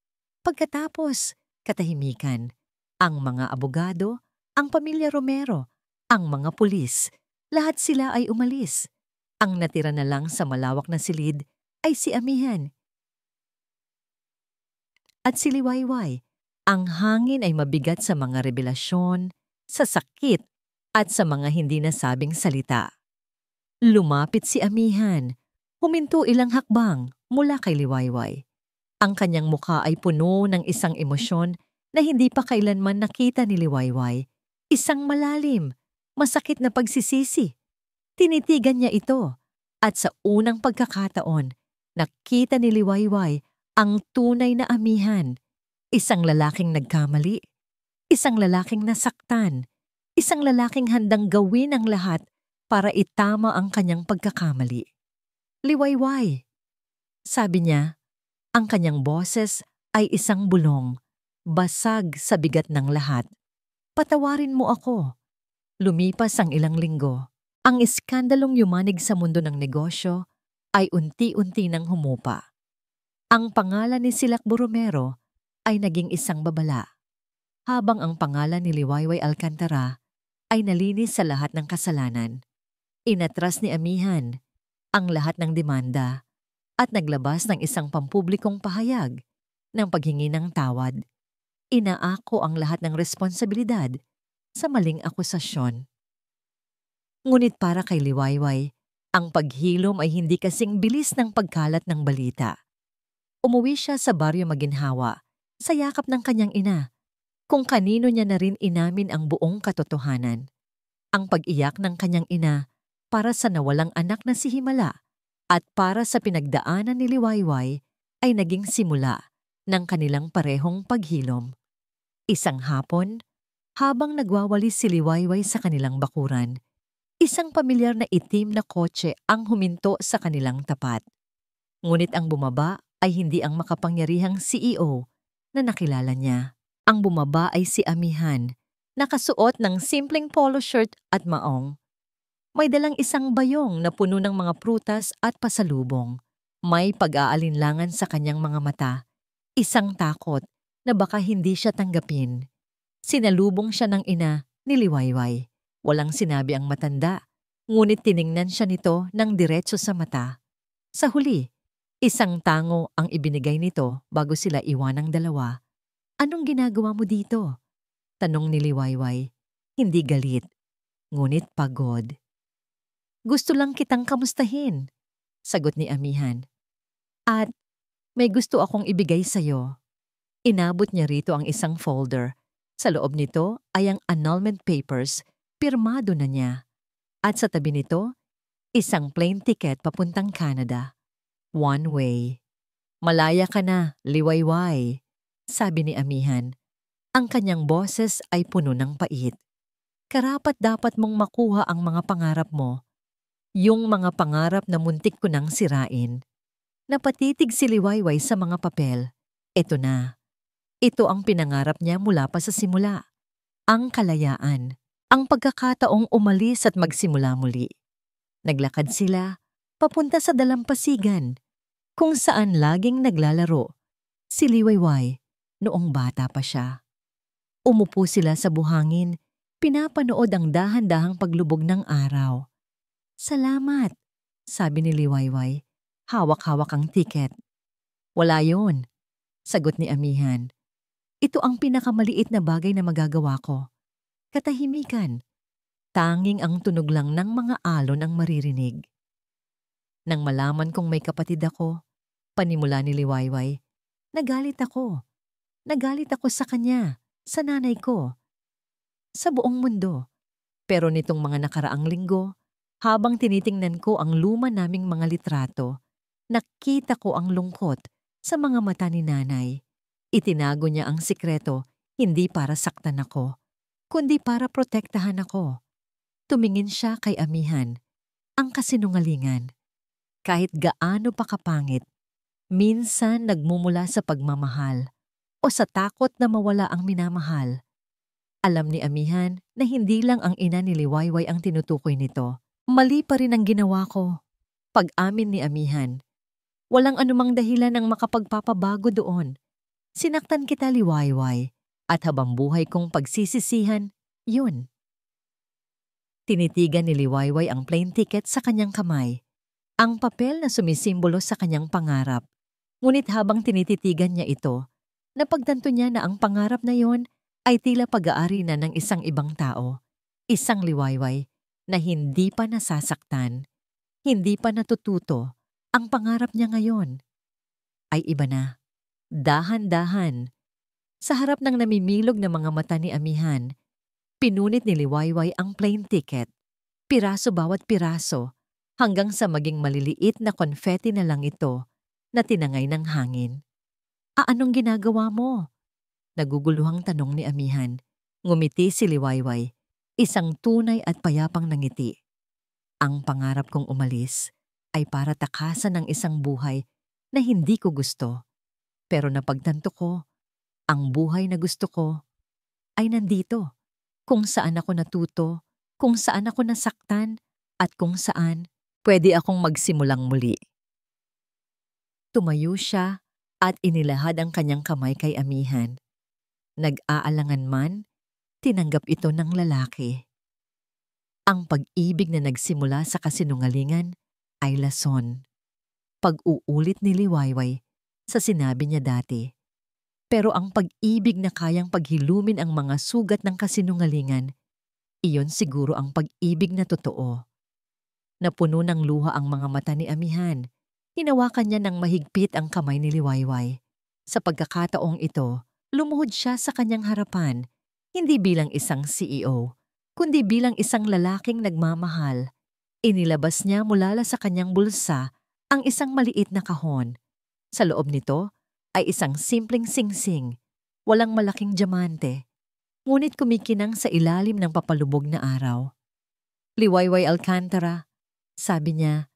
Pagkatapos, katahimikan. Ang mga abogado ang pamilya Romero, ang mga pulis. Lahat sila ay umalis. Ang natira na lang sa malawak na silid ay si Amihan at si Liwayway. Ang hangin ay mabigat sa mga revelasyon, sa sakit, at sa mga hindi nasabing salita. Lumapit si Amihan. Huminto ilang hakbang mula kay Liwayway. Ang kanyang mukha ay puno ng isang emosyon na hindi pa kailanman nakita ni Liwayway. Isang malalim, masakit na pagsisisi. Tinitigan niya ito at sa unang pagkakataon, nakita ni Liwayway ang tunay na Amihan. Isang lalaking nagkamali, isang lalaking nasaktan, isang lalaking handang gawin ang lahat para itama ang kanyang pagkakamali. Liwayway, sabi niya, ang kanyang boses ay isang bulong, basag sa bigat ng lahat. Patawarin mo ako. Lumipas ang ilang linggo. Ang iskandalong yumanig sa mundo ng negosyo ay unti-unti nang humupa. Ang pangalan ni Silakbo Romero ay naging isang babala, habang ang pangalan ni Liwayway Alcantara ay nalinis sa lahat ng kasalanan. Inatras ni Amihan ang lahat ng demanda at naglabas ng isang pampublikong pahayag ng paghingi ng tawad. Inaako ang lahat ng responsibilidad sa maling akusasyon. Ngunit para kay Liwayway, ang paghilom ay hindi kasing bilis ng pagkalat ng balita. Umuwi siya sa baryo Maginhawa sa yakap ng kanyang ina, kung kanino niya na rin inamin ang buong katotohanan. Ang pag-iyak ng kanyang ina para sa nawalang anak na si Himala at para sa pinagdaanan ni Liwayway ay naging simula ng kanilang parehong paghilom. Isang hapon, habang nagwawalis si Liwayway sa kanilang bakuran, isang pamilyar na itim na kotse ang huminto sa kanilang tapat. Ngunit ang bumaba ay hindi ang makapangyarihang CEO na nakilala niya. Ang bumaba ay si Amihan, nakasuot ng simpleng polo shirt at maong. May dalang isang bayong na puno ng mga prutas at pasalubong. May pag-aalinlangan sa kanyang mga mata, isang takot na baka hindi siya tanggapin. Sinalubong siya ng ina ni Liwayway. Walang sinabi ang matanda, ngunit tiningnan siya nito ng diretso sa mata. Sa huli, isang tango ang ibinigay nito bago sila iwanang dalawa. Anong ginagawa mo dito? Tanong ni Liwayway. Hindi galit, ngunit pagod. Gusto lang kitang kamustahin, sagot ni Amihan. At may gusto akong ibigay sa'yo. Inabot niya rito ang isang folder. Sa loob nito ay ang annulment papers, pirmado na niya. At sa tabi nito, isang plane ticket papuntang Canada. One way. Malaya ka na, Liwayway, sabi ni Amihan. Ang kanyang boses ay puno ng pait. Karapat dapat mong makuha ang mga pangarap mo. Yung mga pangarap na muntik ko nang sirain. Napatitig si Liwayway sa mga papel. Ito na. Ito ang pinangarap niya mula pa sa simula. Ang kalayaan. Ang pagkakataong umalis at magsimula muli. Naglakad sila papunta sa dalampasigan, kung saan laging naglalaro si Liwayway noong bata pa siya. Umupo sila sa buhangin, pinapanood ang dahan-dahang paglubog ng araw. Salamat, sabi ni Liwayway, hawak-hawak ang tiket. Wala yon, sagot ni Amihan. Ito ang pinakamaliit na bagay na magagawa ko. Katahimikan. Tanging ang tunog lang ng mga alon ang maririnig. Nang malaman kong may kapatid ako, panimula ni Liwayway, nagalit ako. Nagalit ako sa kanya, sa nanay ko, sa buong mundo. Pero nitong mga nakaraang linggo, habang tinitingnan ko ang luma naming mga litrato, nakita ko ang lungkot sa mga mata ni nanay. Itinago niya ang sikreto hindi para saktan ako, kundi para protektahan ako. Tumingin siya kay Amihan, ang kasinungalingan. Kahit gaano pa kapangit, minsan nagmumula sa pagmamahal o sa takot na mawala ang minamahal. Alam ni Amihan na hindi lang ang ina ni Liwayway ang tinutukoy nito. Mali pa rin ang ginawa ko. Pag-amin ni Amihan, walang anumang dahilan ang makapagpapabago doon. Sinaktan kita, Liwayway, at habang buhay kong pagsisisihan Yun. Tinitigan ni Liwayway ang plane ticket sa kanyang kamay, ang papel na sumisimbolo sa kanyang pangarap. Ngunit habang tinititigan niya ito, napagtanto niya na ang pangarap na yon ay tila pag-aari na ng isang ibang tao, isang Liwayway na hindi pa nasasaktan, hindi pa natututo. Ang pangarap niya ngayon ay iba na. Dahan-dahan. Sa harap ng namimilog na mga mata ni Amihan, pinunit ni Liwayway ang plane ticket, piraso bawat piraso, hanggang sa maging maliliit na confetti na lang ito na tinangay ng hangin. Anong ginagawa mo? Naguguluhang tanong ni Amihan. Ngumiti si Liwayway, isang tunay at payapang nangiti. Ang pangarap kong umalis ay para takasan ng isang buhay na hindi ko gusto. Pero napagtanto ko, ang buhay na gusto ko ay nandito. Kung saan ako natuto, kung saan ako nasaktan, at kung saan pwede akong magsimulang muli. Tumayo siya at inilahad ang kanyang kamay kay Amihan. Nag-aalangan man, tinanggap ito ng lalaki. Ang pag-ibig na nagsimula sa kasinungalingan ay lason. Pag-uulit ni Liwayway sa sinabi niya dati. Pero ang pag-ibig na kayang paghilumin ang mga sugat ng kasinungalingan, iyon siguro ang pag-ibig na totoo. Napuno ng luha ang mga mata ni Amihan. Hinawakan niya ng mahigpit ang kamay ni Liwayway. Sa pagkakataong ito, lumuhod siya sa kanyang harapan, hindi bilang isang CEO, kundi bilang isang lalaking nagmamahal. Inilabas niya mula sa kanyang bulsa ang isang maliit na kahon. Sa loob nito ay isang simpleng singsing, walang malaking diamante, ngunit kumikinang sa ilalim ng papalubog na araw. Liwayway Alcantara, sabi niya,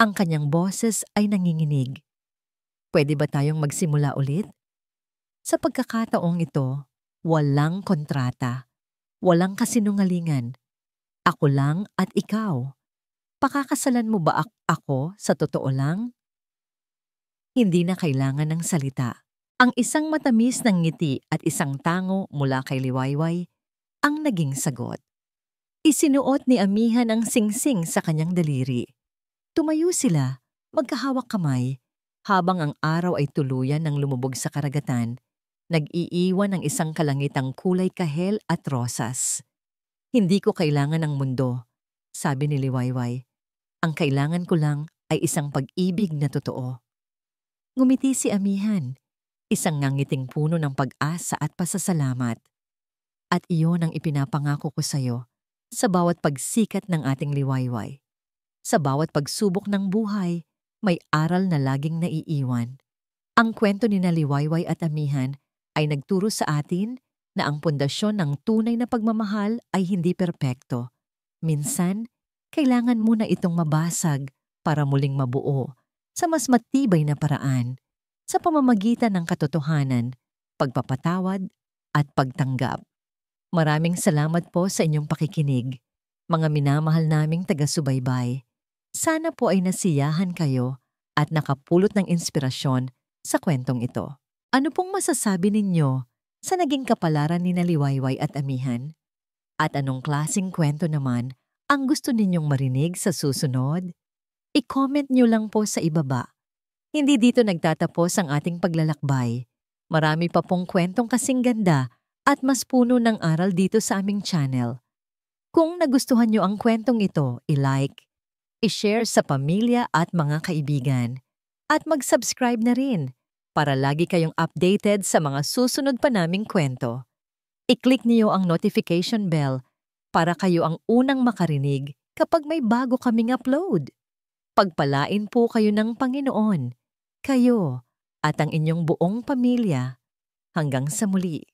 ang kanyang boses ay nanginginig. Pwede ba tayong magsimula ulit? Sa pagkakataong ito, walang kontrata, walang kasinungalingan. Ako lang at ikaw. Pakakasalan mo ba ako sa totoo lang? Hindi na kailangan ng salita. Ang isang matamis ng ngiti at isang tango mula kay Liwayway ang naging sagot. Isinuot ni Amihan ang singsing sa kanyang daliri. Tumayo sila, magkahawak kamay, habang ang araw ay tuluyan ng lumubog sa karagatan, nag-iiwan ng isang kalangitang kulay kahel at rosas. Hindi ko kailangan ng mundo, sabi ni Liwayway. Ang kailangan ko lang ay isang pag-ibig na totoo. Ngumiti si Amihan, isang ngangiting puno ng pag-asa at pasasalamat. At iyon ang ipinapangako ko sa'yo sa bawat pagsikat ng ating Liwayway. Sa bawat pagsubok ng buhay, may aral na laging naiiwan. Ang kwento ni Liwayway at Amihan ay nagturo sa atin na ang pundasyon ng tunay na pagmamahal ay hindi perpekto. Minsan, kailangan muna itong mabasag para muling mabuo sa mas matibay na paraan, sa pamamagitan ng katotohanan, pagpapatawad at pagtanggap. Maraming salamat po sa inyong pakikinig, mga minamahal naming taga-subaybay. Sana po ay nasiyahan kayo at nakapulot ng inspirasyon sa kwentong ito. Ano pong masasabi ninyo sa naging kapalaran ni Liwayway at Amihan? At anong klaseng kwento naman ang gusto ninyong marinig sa susunod? I-comment nyo lang po sa ibaba. Hindi dito nagtatapos ang ating paglalakbay. Marami pa pong kwentong kasing ganda at mas puno ng aral dito sa aming channel. Kung nagustuhan nyo ang kwentong ito, i-like, i-share sa pamilya at mga kaibigan, at mag-subscribe na rin para lagi kayong updated sa mga susunod pa naming kwento. I-click niyo ang notification bell para kayo ang unang makarinig kapag may bago kaming upload. Pagpalain po kayo ng Panginoon, kayo at ang inyong buong pamilya. Hanggang sa muli.